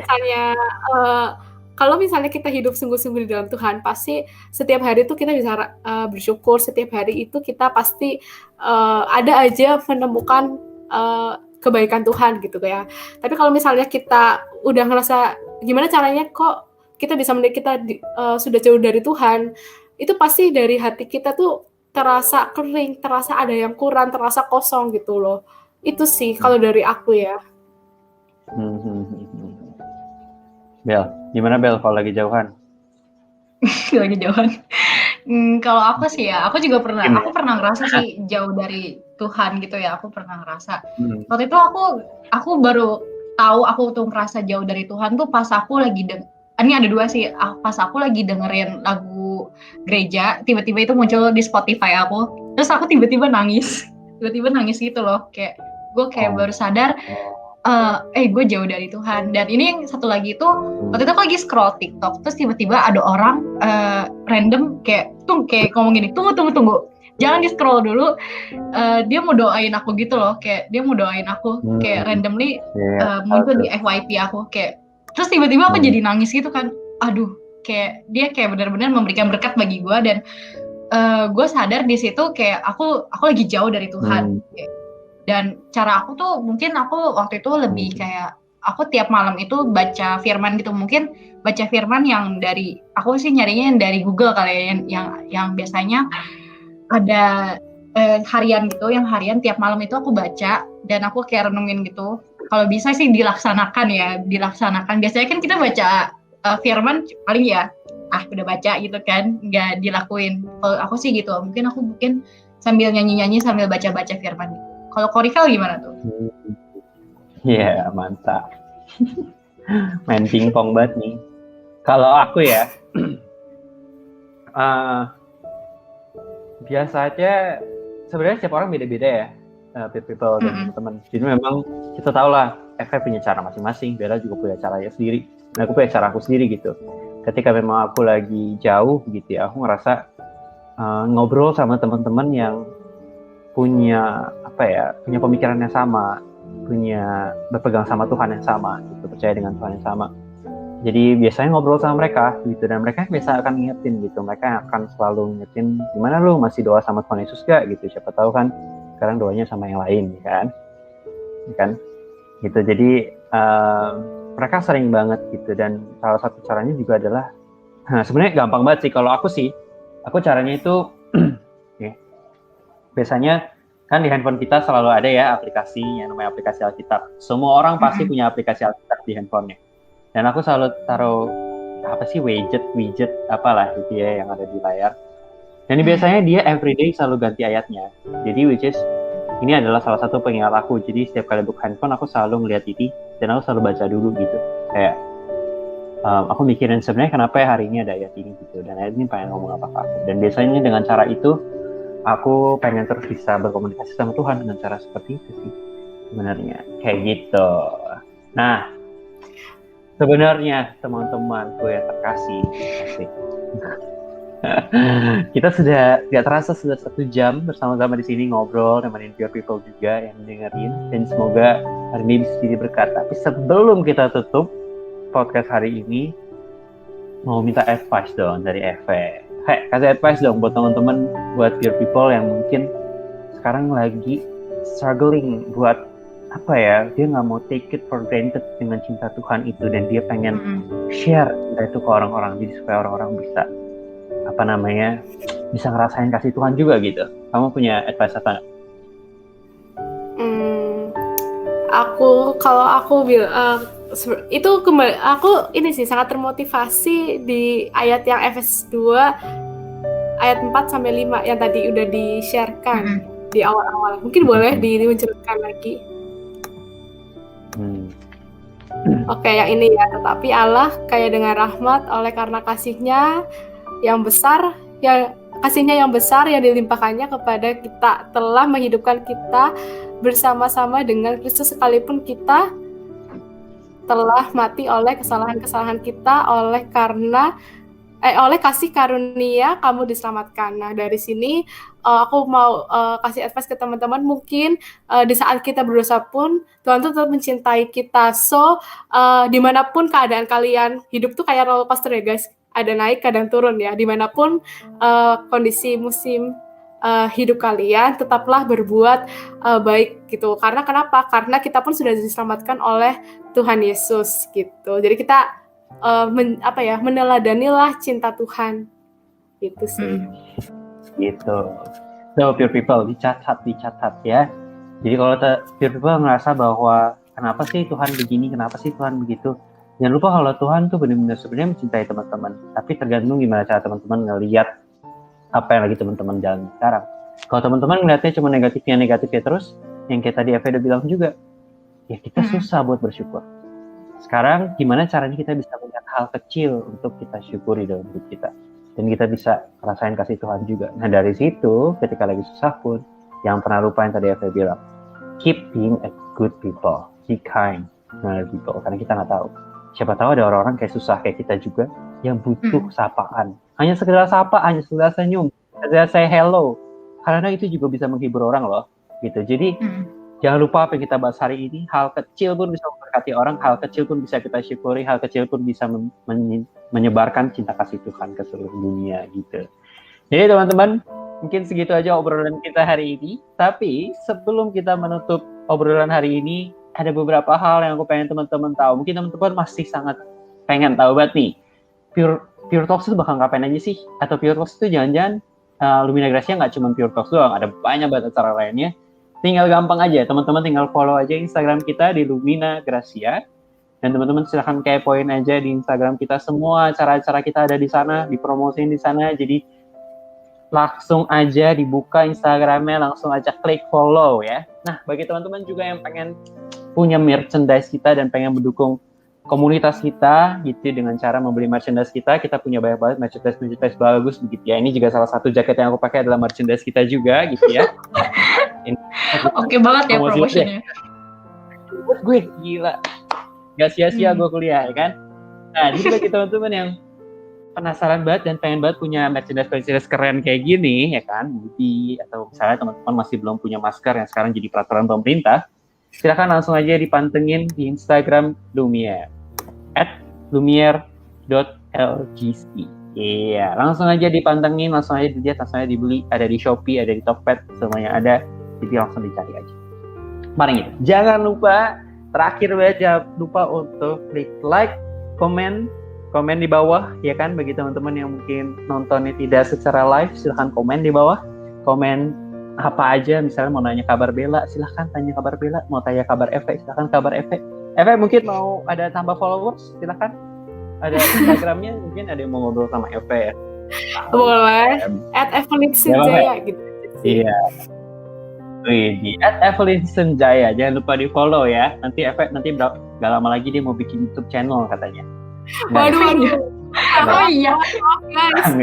misalnya kita hidup sungguh-sungguh di dalam Tuhan, pasti setiap hari itu kita bisa bersyukur. Setiap hari itu kita pasti ada aja menemukan kebaikan Tuhan gitu ya. Tapi kalau misalnya kita udah ngerasa gimana caranya kok kita bisa kita sudah jauh dari Tuhan, itu pasti dari hati kita tuh terasa kering, terasa ada yang kurang, terasa kosong gitu loh. Itu sih kalau dari aku ya. Bel, gimana Bel kalau lagi jauhan? Lagi jauhan. Kalau aku sih ya, aku juga pernah. Aku pernah ngerasa sih jauh dari Tuhan gitu ya. Aku pernah ngerasa. Waktu itu aku baru tahu aku tuh ngerasa jauh dari Tuhan tuh pas aku lagi ini ada dua sih. Pas aku lagi dengerin lagu gereja, tiba-tiba itu muncul di Spotify aku. Terus aku tiba-tiba nangis gitu loh. Kayak gue baru sadar gue jauh dari Tuhan. Dan ini yang satu lagi itu, waktu itu aku lagi scroll TikTok, terus tiba-tiba ada orang random kayak ngomong gini, tunggu, jangan di scroll dulu, dia mau doain aku gitu loh, kayak dia mau doain aku, kayak randomly muncul di FYP aku, kayak terus tiba-tiba aku jadi nangis gitu kan, aduh, kayak dia kayak benar-benar memberikan berkat bagi gue, dan gue sadar di situ kayak aku lagi jauh dari Tuhan. Dan cara aku tuh mungkin aku waktu itu lebih kayak aku tiap malam itu baca firman gitu, mungkin baca firman yang dari aku sih nyarinya yang dari Google kali ya, yang biasanya ada harian gitu, yang harian tiap malam itu aku baca dan aku kayak renungin gitu. Kalau bisa sih dilaksanakan. Biasanya kan kita baca firman paling ya udah baca gitu kan, nggak dilakuin. Kalau aku sih gitu, mungkin sambil nyanyi-nyanyi sambil baca-baca firman gitu. Kalau Korifel gimana tuh? Iya, mantap. Main pingpong banget nih. Kalau aku ya, biasanya sebenarnya setiap orang beda-beda ya, people dan teman-teman. Jadi memang kita tahu lah, FF punya cara masing-masing, Bella juga punya caranya sendiri, dan aku punya cara aku sendiri gitu. Ketika memang aku lagi jauh gitu ya, aku ngerasa ngobrol sama teman-teman yang punya pemikiran yang sama, berpegang sama Tuhan yang sama, gitu, percaya dengan Tuhan yang sama. Jadi biasanya ngobrol sama mereka gitu, dan mereka biasa akan ngingetin gitu, mereka akan selalu ngingetin, gimana lu masih doa sama Tuhan Yesus gak gitu, siapa tahu kan sekarang doanya sama yang lain kan gitu. Jadi mereka sering banget gitu, dan salah satu caranya juga adalah sebenarnya gampang banget sih kalau aku caranya itu biasanya kan di handphone kita selalu ada ya aplikasi yang namanya aplikasi Alkitab. Semua orang pasti punya aplikasi Alkitab di handphonenya. Dan aku selalu taruh widget apalah gitu ya yang ada di layar. Dan biasanya dia everyday selalu ganti ayatnya. Jadi which is ini adalah salah satu pengingat aku. Jadi setiap kali buka handphone aku selalu ngeliat ini dan aku selalu baca dulu gitu. Kayak aku mikirin sebenarnya kenapa ya hari ini ada ayat ini gitu, dan ayat ini pengen ngomong apa ke aku. Dan biasanya dengan cara itu aku pengen terus bisa berkomunikasi sama Tuhan dengan cara seperti itu sih sebenarnya, kayak gitu. Nah, sebenarnya teman-temanku yang terkasih, kita sudah gak terasa sudah 1 jam bersama-sama di sini ngobrol, nemenin Pure People juga yang dengerin, dan semoga hari ini bisa jadi berkat. Tapi sebelum kita tutup podcast hari ini, mau minta advice dong dari Eve. Kasih advice dong buat teman-teman, buat Pure People yang mungkin sekarang lagi struggling buat dia nggak mau take it for granted dengan cinta Tuhan itu, dan dia pengen share itu ke orang-orang, jadi supaya orang-orang bisa bisa ngerasain kasih Tuhan juga gitu. Kamu punya advice apa? Itu aku ini sih sangat termotivasi di ayat yang Efesus 2 ayat 4-5 yang tadi udah di-sharekan di awal-awal. Mungkin boleh dimunculkan lagi. Oke, yang ini ya. Tetapi Allah kaya dengan rahmat oleh karena kasihnya yang besar yang dilimpahkannya kepada kita, telah menghidupkan kita bersama-sama dengan Kristus sekalipun kita telah mati oleh kesalahan-kesalahan kita, oleh kasih karunia kamu diselamatkan. Nah, dari sini aku mau kasih advice ke teman-teman, mungkin di saat kita berdosa pun Tuhan tuh tetap mencintai kita. So dimanapun keadaan kalian, hidup tuh kayak roller coaster ya guys, ada naik kadang turun ya. Dimanapun kondisi musim hidup kalian, tetaplah berbuat baik gitu. Karena kenapa? Karena kita pun sudah diselamatkan oleh Tuhan Yesus gitu. Jadi kita meneladanilah cinta Tuhan gitu sih. Gitu. So Pure People dicatat ya. Jadi kalau Pure People ngerasa bahwa kenapa sih Tuhan begini, kenapa sih Tuhan begitu, jangan lupa kalau Tuhan tuh benar-benar sebenarnya mencintai teman-teman. Tapi tergantung gimana cara teman-teman ngelihat apa yang lagi teman-teman jalan sekarang. Kalau teman-teman ngeliatnya cuma negatifnya terus, yang kayak tadi Eva udah bilang juga, ya kita susah buat bersyukur. Sekarang gimana caranya kita bisa melihat hal kecil untuk kita syukuri dalam hidup kita, dan kita bisa rasain kasih Tuhan juga. Nah dari situ ketika lagi susah pun, jangan pernah lupa yang tadi Eva bilang, keep being a good people. be kind. Nah, gitu. Karena kita nggak tahu. Siapa tahu ada orang-orang kayak susah kayak kita juga yang butuh sapaan. Hanya sekedar sapa, hanya sekedar senyum, sekedar say hello. Karena itu juga bisa menghibur orang loh. Gitu. Jadi jangan lupa apa yang kita bahas hari ini. Hal kecil pun bisa memberkati orang. Hal kecil pun bisa kita syukuri. Hal kecil pun bisa menyebarkan cinta kasih Tuhan ke seluruh dunia gitu. Jadi teman-teman, mungkin segitu aja obrolan kita hari ini. Tapi sebelum kita menutup obrolan hari ini, ada beberapa hal yang aku pengen teman-teman tahu. Mungkin teman-teman masih sangat pengen tahu banget nih. Pure Talks itu bakal ngapain aja sih? Atau Pure Talks itu jangan-jangan Lumina Gracia nggak cuma Pure Talks doang, ada banyak banget acara lainnya. Tinggal gampang aja, teman-teman tinggal follow aja Instagram kita di Lumina Gracia. Dan teman-teman silahkan kepoin aja di Instagram kita, semua acara-acara kita ada di sana, dipromosiin di sana. Jadi langsung aja dibuka Instagramnya, langsung aja klik follow ya. Nah, bagi teman-teman juga yang pengen punya merchandise kita dan pengen mendukung komunitas kita gitu dengan cara membeli merchandise kita punya banyak banget merchandise bagus begitu ya. Ini juga salah satu jaket yang aku pakai adalah merchandise kita juga gitu ya. Oke banget ya promotionnya. Buat gue gila, gak sia-sia gue kuliah ya kan. Nah, jadi bagi teman-teman yang penasaran banget dan pengen banget punya merchandise keren kayak gini ya kan, Budi, atau misalnya teman-teman masih belum punya masker yang sekarang jadi peraturan pemerintah, silakan langsung aja dipantengin di Instagram Lumiere @lumiere.lgc. Iya, langsung aja dipantengin, langsung aja dilihat, langsung aja dibeli. Ada di Shopee, ada di Tokped, semuanya ada. Jadi langsung dicari aja. Mari gitu. Jangan lupa, terakhir banget jangan lupa untuk klik like, komen di bawah ya kan. Bagi teman-teman yang mungkin nontonnya tidak secara live, silahkan komen di bawah. Komen apa aja, misalnya mau nanya kabar Bella, silahkan tanya kabar Bella. Mau tanya kabar Eve, silahkan kabar Eve. Eve mungkin mau ada tambah followers, silahkan. Ada Instagramnya, mungkin ada yang mau ngobrol sama Eve ya. Boleh. @evelynsenjaya gitu. Iya. Di @evelynsenjaya, jangan lupa di follow ya. Nanti Eve gak lama lagi dia mau bikin YouTube channel katanya. Waduh. Oh iya. Guys.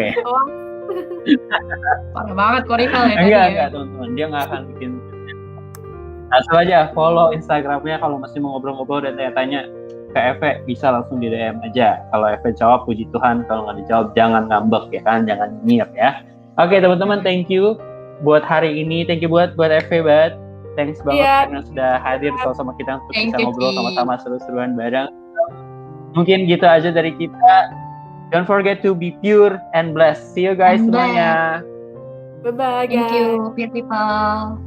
Parah banget Korikal ya. Enggak teman-teman, dia nggak akan bikin. Langsung aja follow Instagramnya. Kalau masih mau ngobrol-ngobrol dan tanya-tanya ke Eve, bisa langsung di DM aja. Kalau Eve jawab, puji Tuhan. Kalau nggak dijawab, jangan ngambek ya kan, jangan nyiap ya. Oke teman-teman, thank you buat hari ini. Thank you buat Eve banget. Thanks banget karena sudah hadir sama kita untuk bisa ngobrol sama-sama seru-seruan bareng. Mungkin gitu aja dari kita. Don't forget to be pure and blessed. See you guys semuanya. Bye-bye guys. Thank you, pure people.